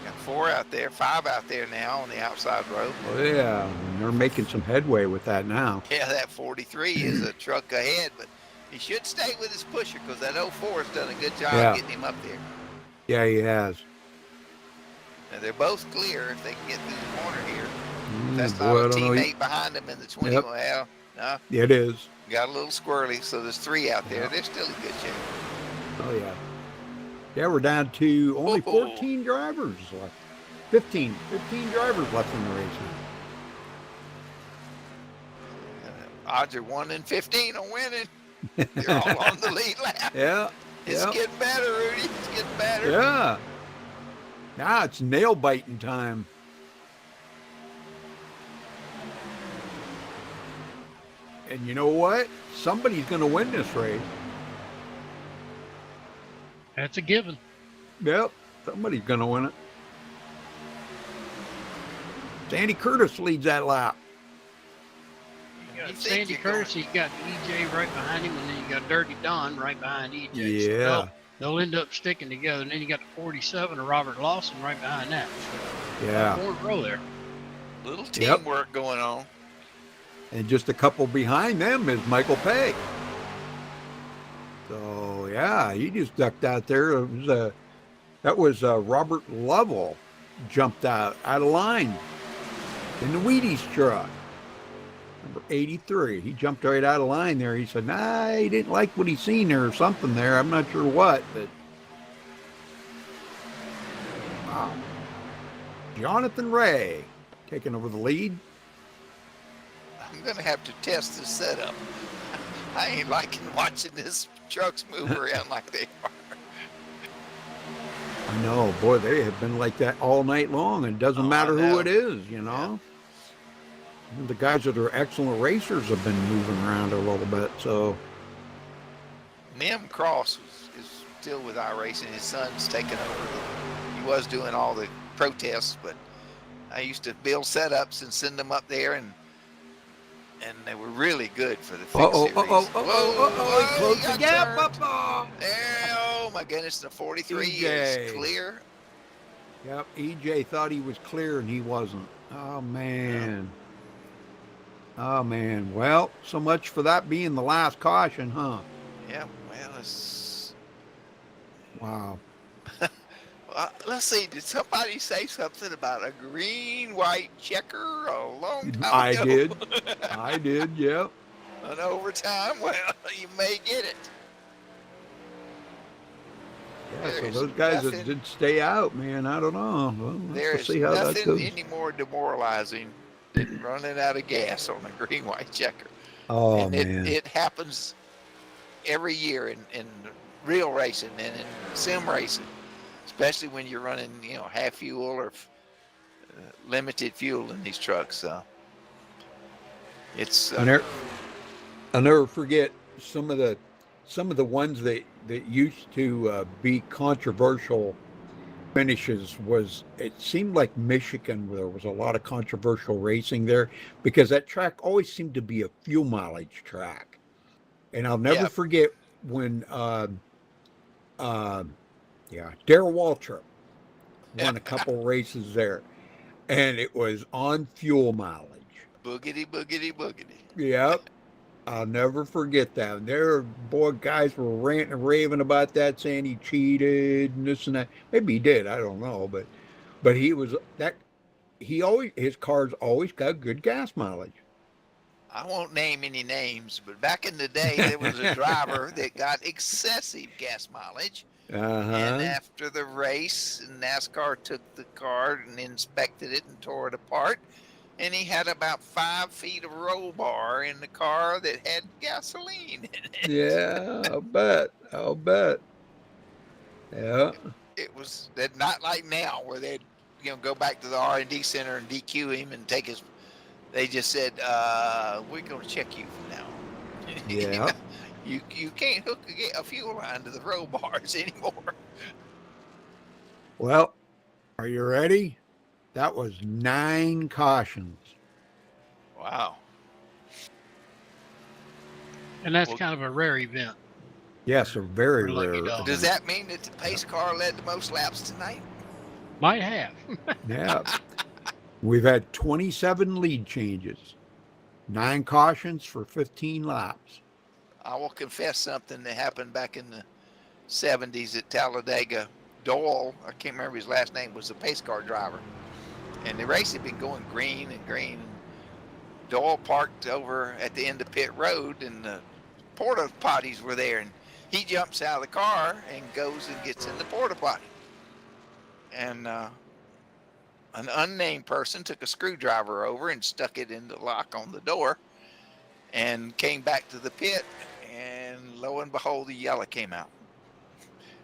Got 4 out there, 5 out there now on the outside row. Oh, yeah, and they're making some headway with that now. Yeah, that 43 is a truck ahead, but he should stay with his pusher because that 04 has done a good job getting him up there. Yeah, he has. Now, they're both clear if they can get through the corner here. That's Boy, not I a don't know. teammate behind him in the 20. Yep. Well, no, It is. got a little squirrely, so there's 3 out there. They're still in good shape. Oh, yeah. Yeah, we're down to only 14 drivers left. 15 drivers left in the race now. Odds are 1 in 15 on winning. They're all on the lead lap. Yeah. It's getting better, Rudy. It's getting better. Yeah. Now it's nail biting time. And you know what? Somebody's going to win this race. That's a given. Yep. Somebody's going to win it. Sandy Curtis leads that lap. You got Sandy Curtis, you got EJ right behind him, and then you got Dirty Don right behind EJ. Yeah. So they'll end up sticking together. And then you got the 47 of Robert Lawson right behind that. So Yeah. 4 row there. Little teamwork going on. And just a couple behind them is Michael Pegg. So, yeah, he just ducked out there. That was Robert Lovell jumped out of line in the Wheaties truck. Number 83. He jumped right out of line there. He said, nah, he didn't like what he seen there or something there. I'm not sure what, but wow. Jonathan Ray taking over the lead. I'm going to have to test this setup. I ain't liking watching this trucks move around like they are. I know, boy, they have been like that all night long, and it doesn't matter who it is, you know. Yeah. The guys that are excellent racers have been moving around a little bit, so. Mim Cross is still with iRacing. His son's taking over. He was doing all the protests, but I used to build setups and send them up there, and they were really good for the fixed series. He closed the gap up. Oh my goodness, the 43 is clear. Yep, EJ thought he was clear and he wasn't. Oh man. Oh man. Well, so much for that being the last caution, huh? Yeah, well, it's... Wow. Let's see, did somebody say something about a green-white checker a long time I ago? I did, yep. An overtime? Well, you may get it. Yeah, so those guys that did stay out, man, I don't know. Well, there's see how that nothing goes. any more demoralizing than running out of gas on a green-white checker. Oh, and man. It happens every year in real racing and in sim racing, especially when you're running, half fuel or limited fuel in these trucks. It's I'll never forget some of the ones that used to be controversial finishes. It seemed like Michigan, where there was a lot of controversial racing there, because that track always seemed to be a fuel mileage track. And I'll never forget when Yeah, Darrell Waltrip won a couple races there, and it was on fuel mileage. Boogity, boogity, boogity. Yep. I'll never forget that. There, boy, guys were ranting and raving about that, saying he cheated and this and that. Maybe he did, I don't know, but he was that he always his cars always got good gas mileage. I won't name any names, but back in the day, there was a driver that got excessive gas mileage. And after the race, NASCAR took the car and inspected it and tore it apart. And he had about 5 feet of roll bar in the car that had gasoline in it. Yeah, I'll bet. I'll bet. Yeah. It was not like now where they'd go back to the R&D center and DQ him and take his. They just said, we're going to check you from now. Yeah. You can't hook a fuel line to the roll bars anymore. Well, are you ready? That was 9 cautions. Wow. And that's kind of a rare event. Yes, a very For Lucky rare. Dog. Does that mean that the pace car led the most laps tonight? Might have. Yeah. We've had 27 lead changes, 9 cautions for 15 laps. I will confess something that happened back in the 70s at Talladega. Doyle, I can't remember his last name, was a pace car driver. And the race had been going green and green. Doyle parked over at the end of pit road, and the porta potties were there. And he jumps out of the car and goes and gets in the porta potty. And an unnamed person took a screwdriver over and stuck it in the lock on the door and came back to the pit. And lo and behold, the yellow came out.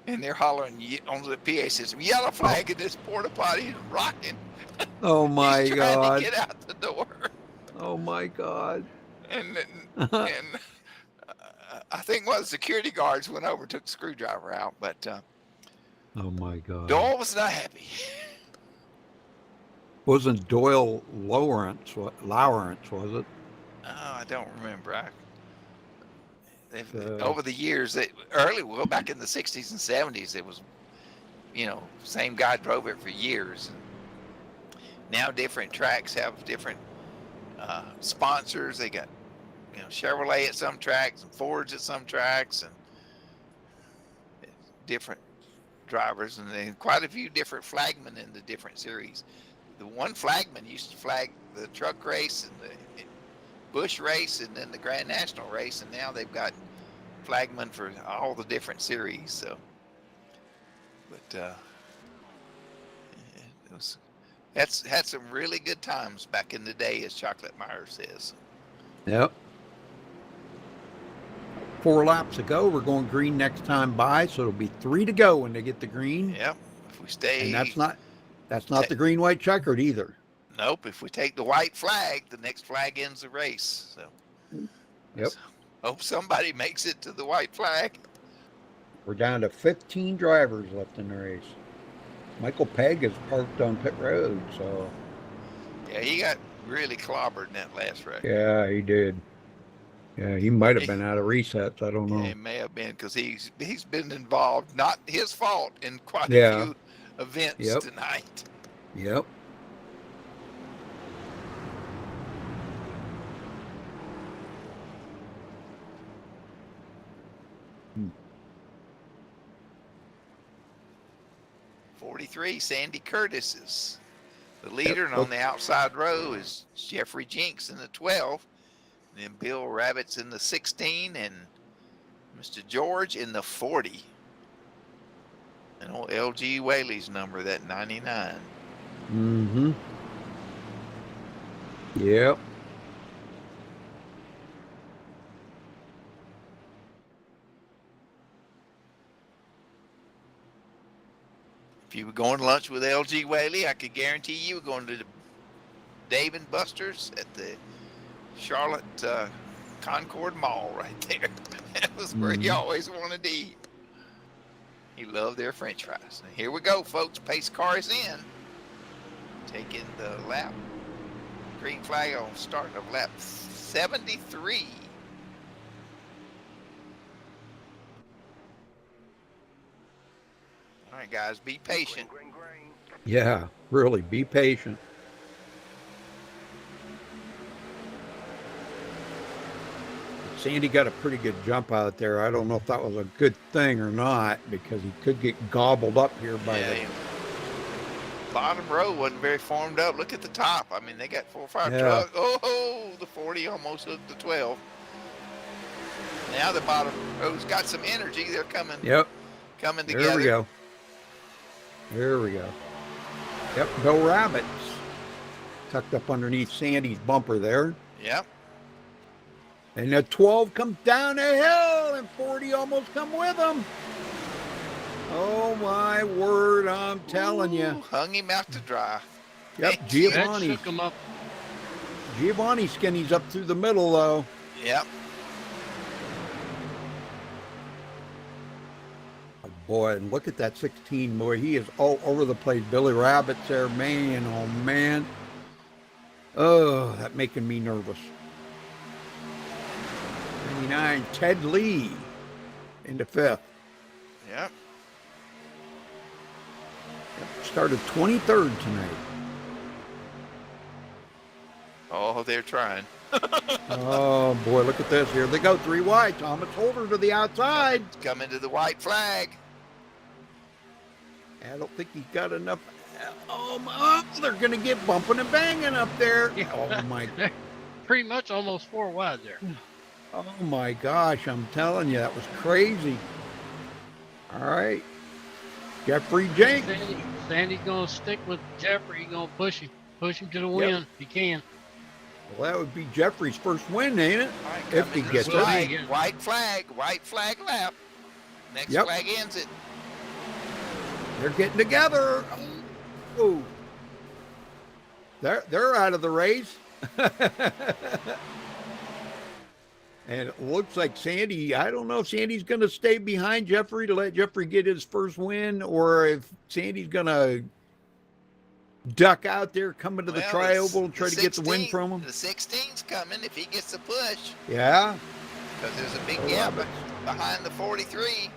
And they're hollering on the PA system, yellow flag in this porta potty, rocking. Oh my He's trying God. to get out the door. Oh my God. And I think one of the security guards went over and took the screwdriver out, but Oh my God. Doyle was not happy. Wasn't Doyle Lawrence, was it? Oh, I don't remember. Uh, Over the years, back in the 60s and 70s, it was, same guy drove it for years. Now different tracks have different sponsors. They got, Chevrolet at some tracks and Fords at some tracks and different drivers, and then quite a few different flagmen in the different series. The one flagman used to flag the truck race and the Busch race and then the Grand National race, and now they've got flagmen for all the different series. So, but that's had some really good times back in the day, as Chocolate Meyer says. Yep. 4 laps to go. We're going green next time by, so it'll be 3 to go when they get the green. Yep. If we stay, And that's not the green, white, checkered either. Nope. If we take the white flag, the next flag ends the race. So, Yep. hope somebody makes it to the white flag. We're down to 15 drivers left in the race. Michael Pegg is parked on pit road, so. Yeah, he got really clobbered in that last race. Yeah, he did. Yeah, he might have been out of resets. I don't know. It may have been because he's been involved, not his fault, in quite a few events tonight. Yep. Hmm. 43, Sandy Curtis is the leader, and on the outside row is Jeffrey Jinks in the 12, and then Bill Rabbit's in the 16, and Mr. George in the 40. And old LG Whaley's number, that 99. Mm-hmm. Yep. If you were going to lunch with LG Whaley, I could guarantee you were going to the Dave and Buster's at the Charlotte Concord Mall right there. That was where he always wanted to eat. He loved their French fries. And here we go, folks. Pace car is in. Taking the lap. Green flag on start of lap 73. All right, guys, be patient. Yeah, really, be patient. Sandy got a pretty good jump out there. I don't know if that was a good thing or not because he could get gobbled up here by the bottom row wasn't very formed up. Look at the top. I mean, they got 4 or 5 Yeah. trucks. Oh, the 40 almost hooked the 12. Now the bottom row's got some energy. They're coming. Yep. Coming together. There we go. There we go. Yep, go Rabbits. Tucked up underneath Sandy's bumper there. Yep. And the 12 comes down a hill and 40 almost come with him. Oh my word, I'm telling you. Hung him out to dry. Yep, That shook him up. Giovanni skinnies up through the middle though. Yep. Oh, boy, and look at that 16 boy. He is all over the place. Billy Rabbit's there, man. Oh man. Oh, that making me nervous. 99, Ted Lee into 5th. Yep. Started 23rd tonight. Oh, they're trying. Oh boy, look at this here. They go 3 wide. Thomas Holder to the outside. Coming to the white flag. I don't think he's got enough. Oh, they're going to get bumping and banging up there. Oh my. Pretty much almost 4 wide there. Oh my gosh, I'm telling you, that was crazy. All right. Jeffrey Jenks. Sandy's going to stick with Jeffrey. He's going to push him to the win if he can. Well, that would be Jeffrey's first win, ain't it? Right, If he gets it. White flag lap. Next Yep. flag ends it. They're getting together. Oh. They're out of the race. And it looks like Sandy, I don't know if Sandy's going to stay behind Jeffrey to let Jeffrey get his first win, or if Sandy's going to duck out there, come into the tri-oval and try to get the win from him. The 16's coming if he gets the push. Yeah. Because there's a big gap behind the 43.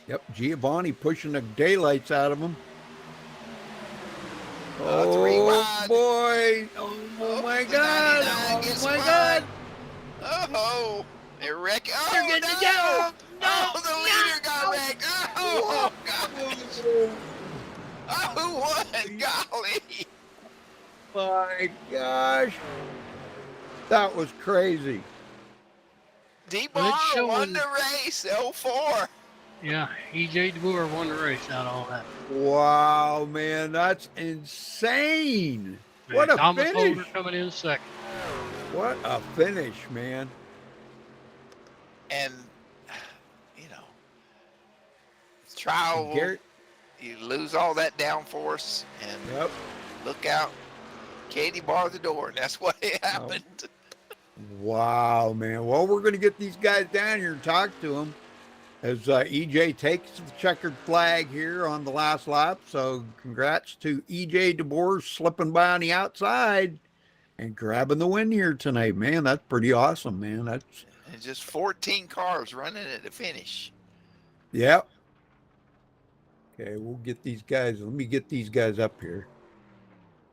Yep, Giovanni pushing the daylights out of him. 3 Oh, wide. boy. Oh, my God. Oh, my God. Oh, they're wrecking. Oh, They're getting together. No, the leader got wrecked. Oh, gosh. Oh, what? Golly. My gosh. That was crazy. D-Bar won the race, 04. Yeah, E.J. DeBoer won the race out of all that. Wow, man. That's insane. What a Thomas finish. Holder coming in second. What a finish, man. And, you know, trial, Garrett, you lose all that downforce, and yep. look out. Katie barred the door. That's what happened. Wow, man. Well, we're going to get these guys down here and talk to them as EJ takes the checkered flag here on the last lap. So congrats to EJ DeBoer slipping by on the outside and grabbing the win here tonight, man. That's pretty awesome, man. That's And just 14 cars running at the finish. Yep. Okay, we'll get these guys. Let me get these guys up here.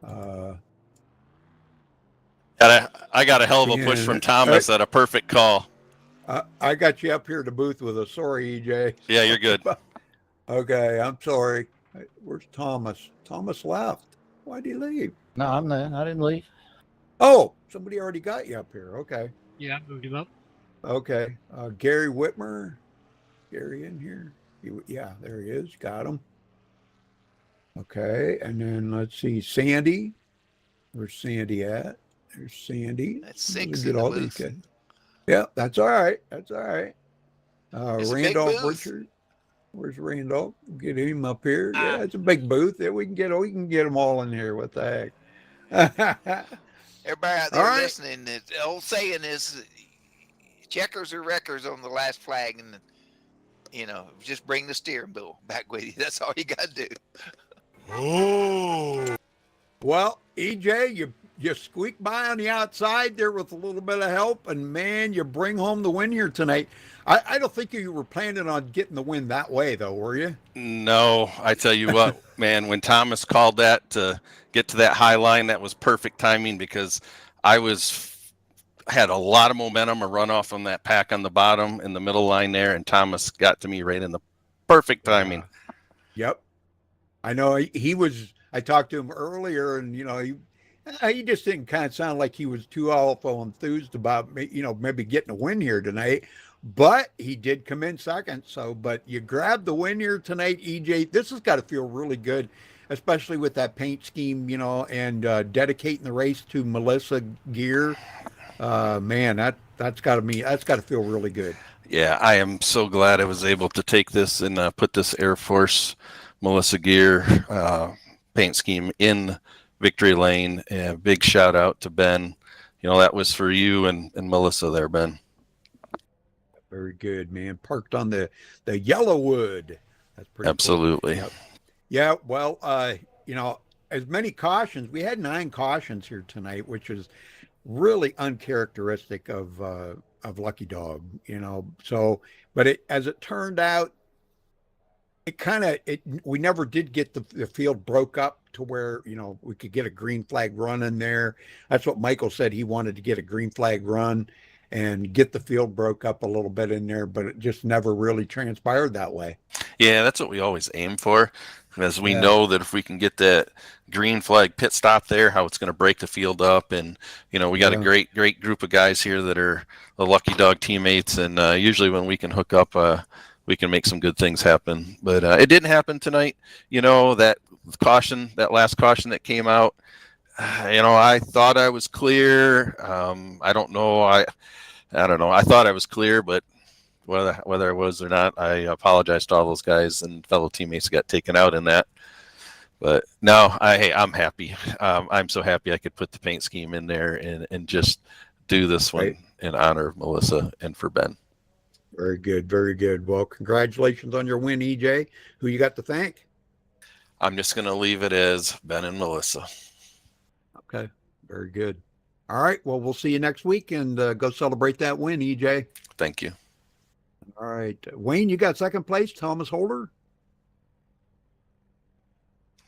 I got a hell of a push from Thomas at a perfect call. I got you up here to booth with us. Sorry, EJ. Yeah, you're good. Okay, I'm sorry. Where's Thomas? Thomas left. Why'd he leave? No, I'm there. I didn't leave. Oh, somebody already got you up here. Okay. Yeah, I moved him up. Okay. Gary Whitmer. Gary in here? Yeah, there he is. Got him. Okay. And then let's see. Sandy. Where's Sandy at? There's Sandy. That's 6 Get in the all booth. these guys. Yeah, that's all right. That's all right. It's a big Randolph booth. Richard. Where's Randolph? Get him up here. Yeah, it's a big booth. Yeah, we can get them all in here. What the heck? Everybody out there All right. listening, the old saying is checkers or wreckers on the last flag, and you know, just bring the steering wheel back with you. That's all you got to do. Oh. Well, EJ, you squeak by on the outside there with a little bit of help, and man, you bring home the win here tonight. I don't think you were planning on getting the win that way, though, were you? No, I tell you what, man, when Thomas called that to get to that high line, that was perfect timing because I had a lot of momentum, a runoff on that pack on the bottom in the middle line there, and Thomas got to me right in the perfect timing. Yep. I know he was. I talked to him earlier, and he just didn't kind of sound like he was too awful enthused about maybe getting a win here tonight. But he did come in second. So, but you grabbed the win here tonight, EJ. This has got to feel really good, especially with that paint scheme, and dedicating the race to Melissa gear. Man, that's got to feel really good. Yeah, I am so glad I was able to take this and put this Air Force Melissa gear paint scheme in victory lane. And big shout out to Ben. That was for you and Melissa there, Ben. Very good, man. Parked on the Yellowwood. That's pretty absolutely cool. Yep. Yeah. Well, as many cautions. We had 9 cautions here tonight, which is really uncharacteristic of Lucky Dog. So, but as it turned out, we never did get the field broke up to where we could get a green flag run in there. That's what Michael said. He wanted to get a green flag run and get the field broke up a little bit in there, but it just never really transpired that way. Yeah, that's what we always aim for, because we know that if we can get that green flag pit stop there, how it's going to break the field up. And we got a great group of guys here that are the Lucky Dog teammates, and usually when we can hook up, we can make some good things happen. But it didn't happen tonight. That caution, that last caution that came out, I thought I was clear. I don't know. I don't know. I thought I was clear, but whether I was or not, I apologize to all those guys and fellow teammates who got taken out in that. But no, I'm happy. I'm so happy I could put the paint scheme in there and just do this one in honor of Melissa and for Ben. Very good. Very good. Well, congratulations on your win, EJ. Who you got to thank? I'm just going to leave it as Ben and Melissa. Okay. Very good. All right. Well, we'll see you next week, and go celebrate that win, EJ. Thank you. All right. Wayne, you got second place, Thomas Holder?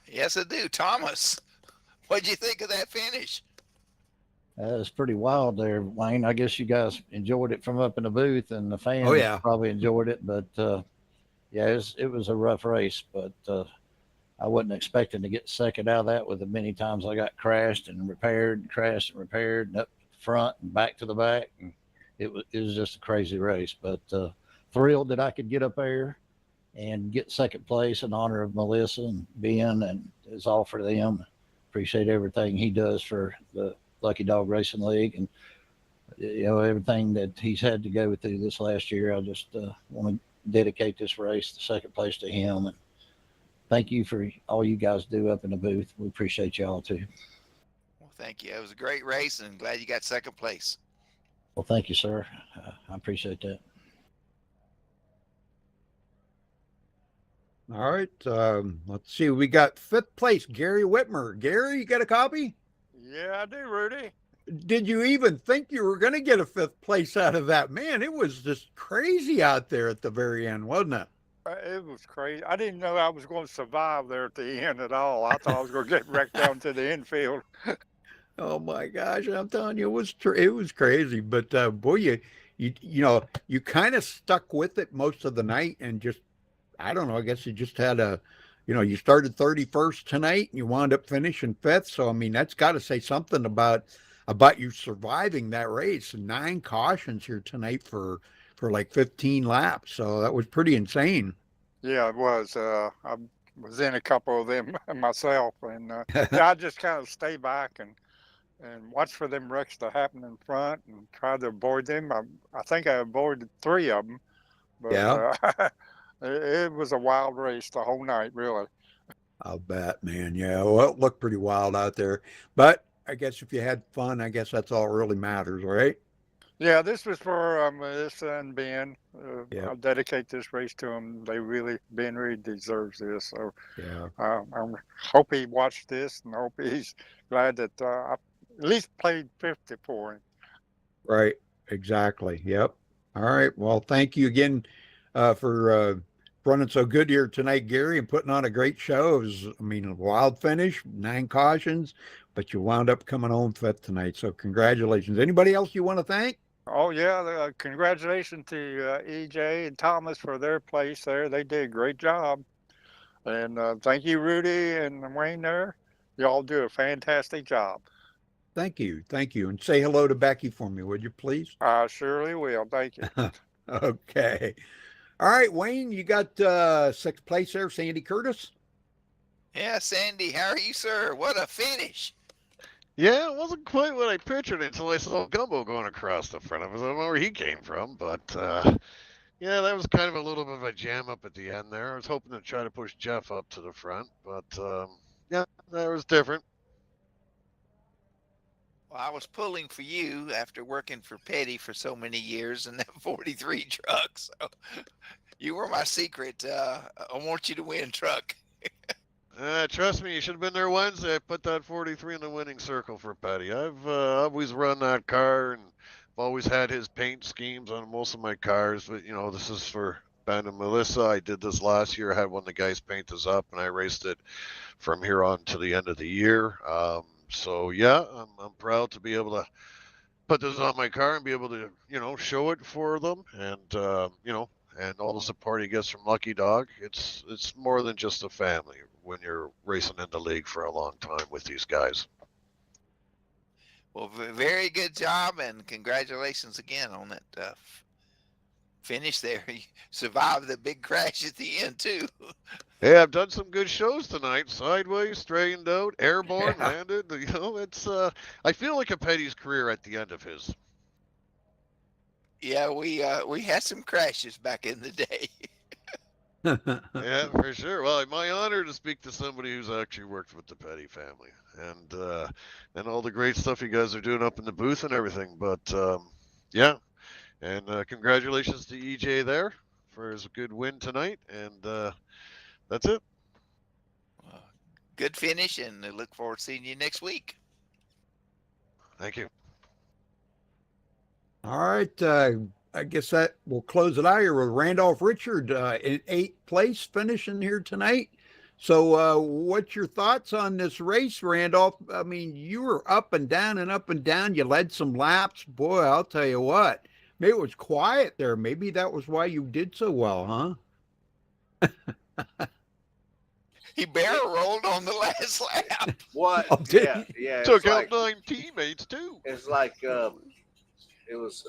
Yes, I do. Thomas, what'd you think of that finish? It's pretty wild there, Wayne. I guess you guys enjoyed it from up in the booth, and the fans probably enjoyed it. But, it was a rough race, but I wasn't expecting to get second out of that with the many times I got crashed and repaired, and up front and back to the back. And it was just a crazy race, but thrilled that I could get up there and get second place in honor of Melissa and Ben, and it's all for them. Appreciate everything he does for the Lucky Dog Racing League, and everything that he's had to go through this last year. I just want to dedicate this race, the second place, to him, and thank you for all you guys do up in the booth. We appreciate y'all too. Well, thank you. It was a great race, and glad you got second place. Well, thank you, sir. I appreciate that. All right. Let's see. We got 5th place, Gary Whitmer. Gary, you got a copy? Yeah, I do, Rudy. Did you even think you were going to get a 5th place out of that? Man, it was just crazy out there at the very end, wasn't it? It was crazy. I didn't know I was going to survive there at the end at all. I thought I was going to get wrecked down to the infield. Oh my gosh, I'm telling you, it was crazy. But boy, you kind of stuck with it most of the night, and just, I don't know, I guess you just had you started 31st tonight and you wound up finishing 5th. So I mean, that's got to say something about you surviving that race. 9 cautions here tonight for like 15 laps. So that was pretty insane. Yeah, it was. I was in a couple of them myself, and I just kind of stay back and watch for them wrecks to happen in front and try to avoid them. I think I avoided 3 of them, but it was a wild race the whole night, really. I'll bet, man. Yeah, well, it looked pretty wild out there, but I guess if you had fun, I guess that's all that really matters, right? Yeah, this was for Melissa and Ben. I'll dedicate this race to them. Ben really deserves this. So I hope he watched this, and I hope he's glad that at least played 50 for him. Right. Exactly. Yep. All right. Well, thank you again for running so good here tonight, Gary, and putting on a great show. It was, I mean, a wild finish, 9 cautions, but you wound up coming home fifth tonight. So congratulations. Anybody else you want to thank? Oh yeah, congratulations to EJ and Thomas for their place there. They did a great job. And thank you, Rudy and Wayne there. Y'all do a fantastic job. Thank you. Thank you. And say hello to Becky for me, would you please? I surely will. Thank you. Okay. All right, Wayne, you got 6th place there, Sandy Curtis. Yeah, Sandy, how are you, sir? What a finish. Yeah, it wasn't quite what I pictured until I saw Gumbo going across the front of us. I don't know where he came from, but yeah, that was kind of a little bit of a jam up at the end there. I was hoping to try to push Jeff up to the front, but yeah, that was different. Well, I was pulling for you after working for Petty for so many years in that 43 truck. So you were my secret. I want you to win truck. Trust me, you should have been there Wednesday. I put that 43 in the winning circle for Petty. I've always run that car, and I've always had his paint schemes on most of my cars. But you know, this is for Ben and Melissa. I did this last year. I had one of the guys paint this up, and I raced it from here on to the end of the year. So yeah, I'm proud to be able to put this on my car and be able to, you know, show it for them, and you know, and all the support he gets from Lucky Dog. It's more than just a family when you're racing in the league for a long time with these guys. Well, very good job, and congratulations again on that finish there. You survived the big crash at the end too. Hey, I've done some good shows tonight. Sideways, straightened out, airborne, landed. You know, it's I feel like a Petty's career at the end of his. Yeah, we had some crashes back in the day. Yeah, for sure. Well, my honor to speak to somebody who's actually worked with the Petty family, and all the great stuff you guys are doing up in the booth and everything. But yeah, and congratulations to EJ there for his good win tonight, and that's it. Good finish, and I look forward to seeing you next week. Thank you. All right. I guess that will close it out here with Randolph Richard in 8th place finishing here tonight. So what's your thoughts on this race, Randolph? I mean, you were up and down and up and down. You led some laps. Boy, I'll tell you what. Maybe it was quiet there. Maybe that was why you did so well, huh? He barrel rolled on the last lap. What? Oh, Yeah. Took out 9 teammates too. It's like it was.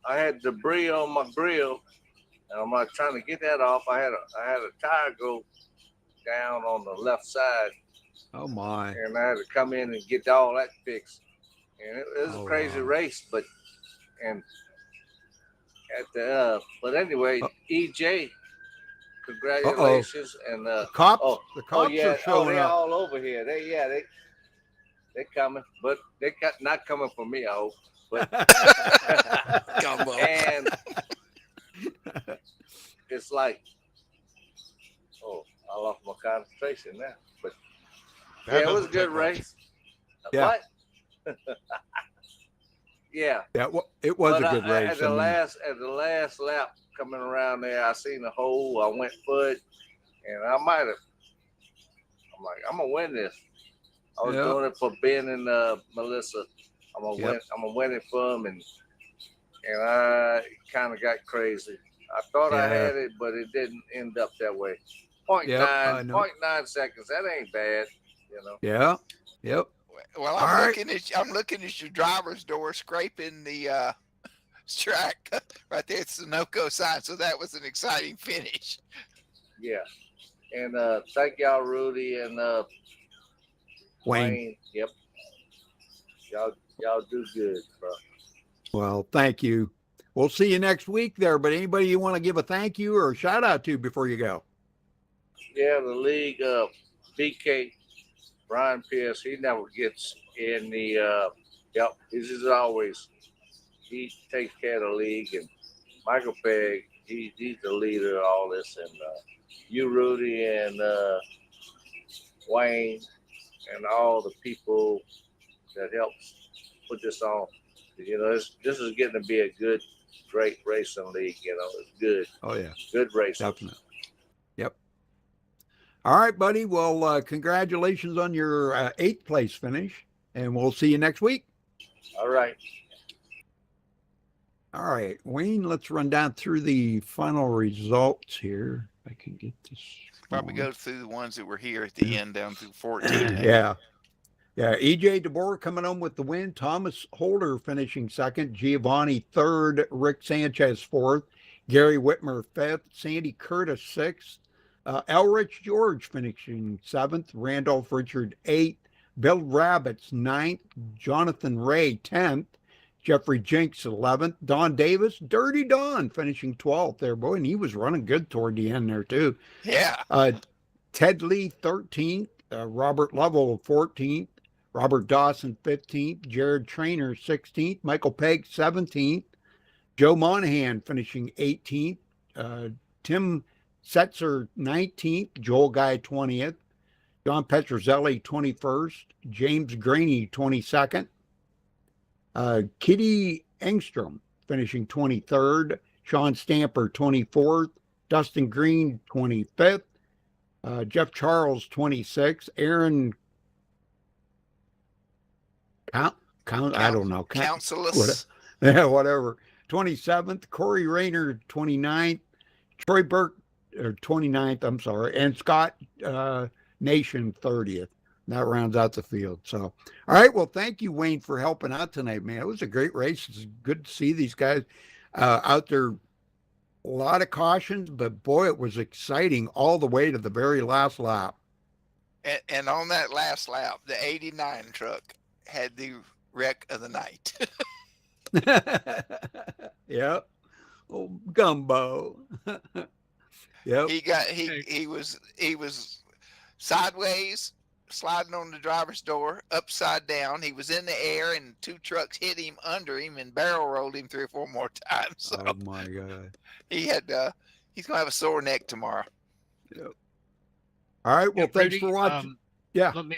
I had debris on my grill, and I'm like trying to get that off. I had a tire go down on the left side. Oh my! And I had to come in and get all that fixed. And it was a crazy race, but but anyway, EJ. Congratulations. And the cops are showing they're up. all over here. They're coming, but they not coming for me, I hope. But and it's like, I lost my concentration now. But yeah, it was a good race. Yeah. What? Yeah. It was a good race. At the last lap coming around there, I seen the hole. I went for it, and I'm like, I'm gonna win this. I was doing it for Ben and Melissa. I'm gonna win it for them, and I kind of got crazy. I thought I had it, but it didn't end up that way. 0.9 seconds. That ain't bad, you know. Yeah. Yep. Well, I'm looking at your driver's door, scraping the track right there. It's the no-go sign. So that was an exciting finish. Yeah. And thank y'all, Rudy and Wayne. Yep. Y'all do good, bro. Well, thank you. We'll see you next week there. But anybody you want to give a thank you or a shout out to before you go? Yeah, the league, BK, Brian Pierce, he never gets in the, he's just always, he takes care of the league. And Michael Pegg, he's the leader of all this. And you, Rudy, and Wayne, and all the people that helps put this on. You know, this is getting to be a good, great racing league. You know, it's good. Oh yeah, good racing. Definitely. Yep. All right, buddy. Well, congratulations on your 8th place finish, and we'll see you next week. All right. All right, Wayne, let's run down through the final results here. If I can get this. Probably go through the ones that were here at the end down through 14. Yeah. Yeah. EJ DeBoer coming home with the win. Thomas Holder finishing second. Giovanni third. Rick Sanchez fourth. Gary Whitmer fifth. Sandy Curtis sixth. Elrich George finishing seventh. Randolph Richard eighth. Bill Rabbits ninth. Jonathan Ray 10th. Jeffrey Jinks 11th. Don Davis, Dirty Don, finishing 12th there, boy, and he was running good toward the end there too. Yeah. Ted Lee 13th. Robert Lovell 14th. Robert Dawson 15th. Jared Trainer 16th. Michael Pegg 17th. Joe Monahan finishing 18th. Tim Setzer 19th. Joel Guy 20th. John Petrozelli 21st. James Graney 22nd. Kitty Engstrom finishing 23rd. Sean Stamper 24th. Dustin Green 25th. Jeff Charles 26th. Aaron I don't know. Counseless. Yeah, whatever. 27th. Corey Rayner 29th. Troy Burke 29th, I'm sorry. And Scott Nation 30th. That rounds out the field. So, all right. Well, thank you, Wayne, for helping out tonight, man. It was a great race. It's good to see these guys out there. A lot of cautions, but boy, it was exciting all the way to the very last lap. And on that last lap, the 89 truck had the wreck of the night. Yep. Oh, Gumbo. Yep. He was sideways, sliding on the driver's door, upside down. He was in the air, and 2 trucks hit him under him and barrel rolled him 3 or 4 more times. So oh my God. He's gonna have a sore neck tomorrow. Yep. All right. Well, thanks for watching. Yeah. Let me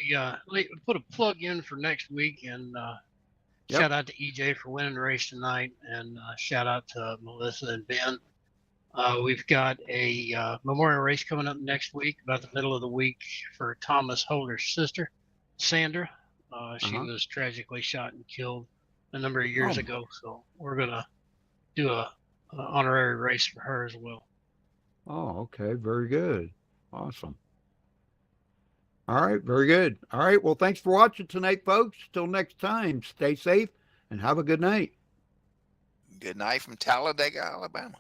put a plug in for next week, and shout out to EJ for winning the race tonight, and shout out to Melissa and Ben. We've got a memorial race coming up next week, about the middle of the week, for Thomas Holder's sister, Sandra. She was tragically shot and killed a number of years ago, so we're gonna do a honorary race for her as well. Oh, okay. Very good. Awesome. All right. Very good. All right. Well, thanks for watching tonight, folks. Till next time, stay safe and have a good night. Good night from Talladega, Alabama.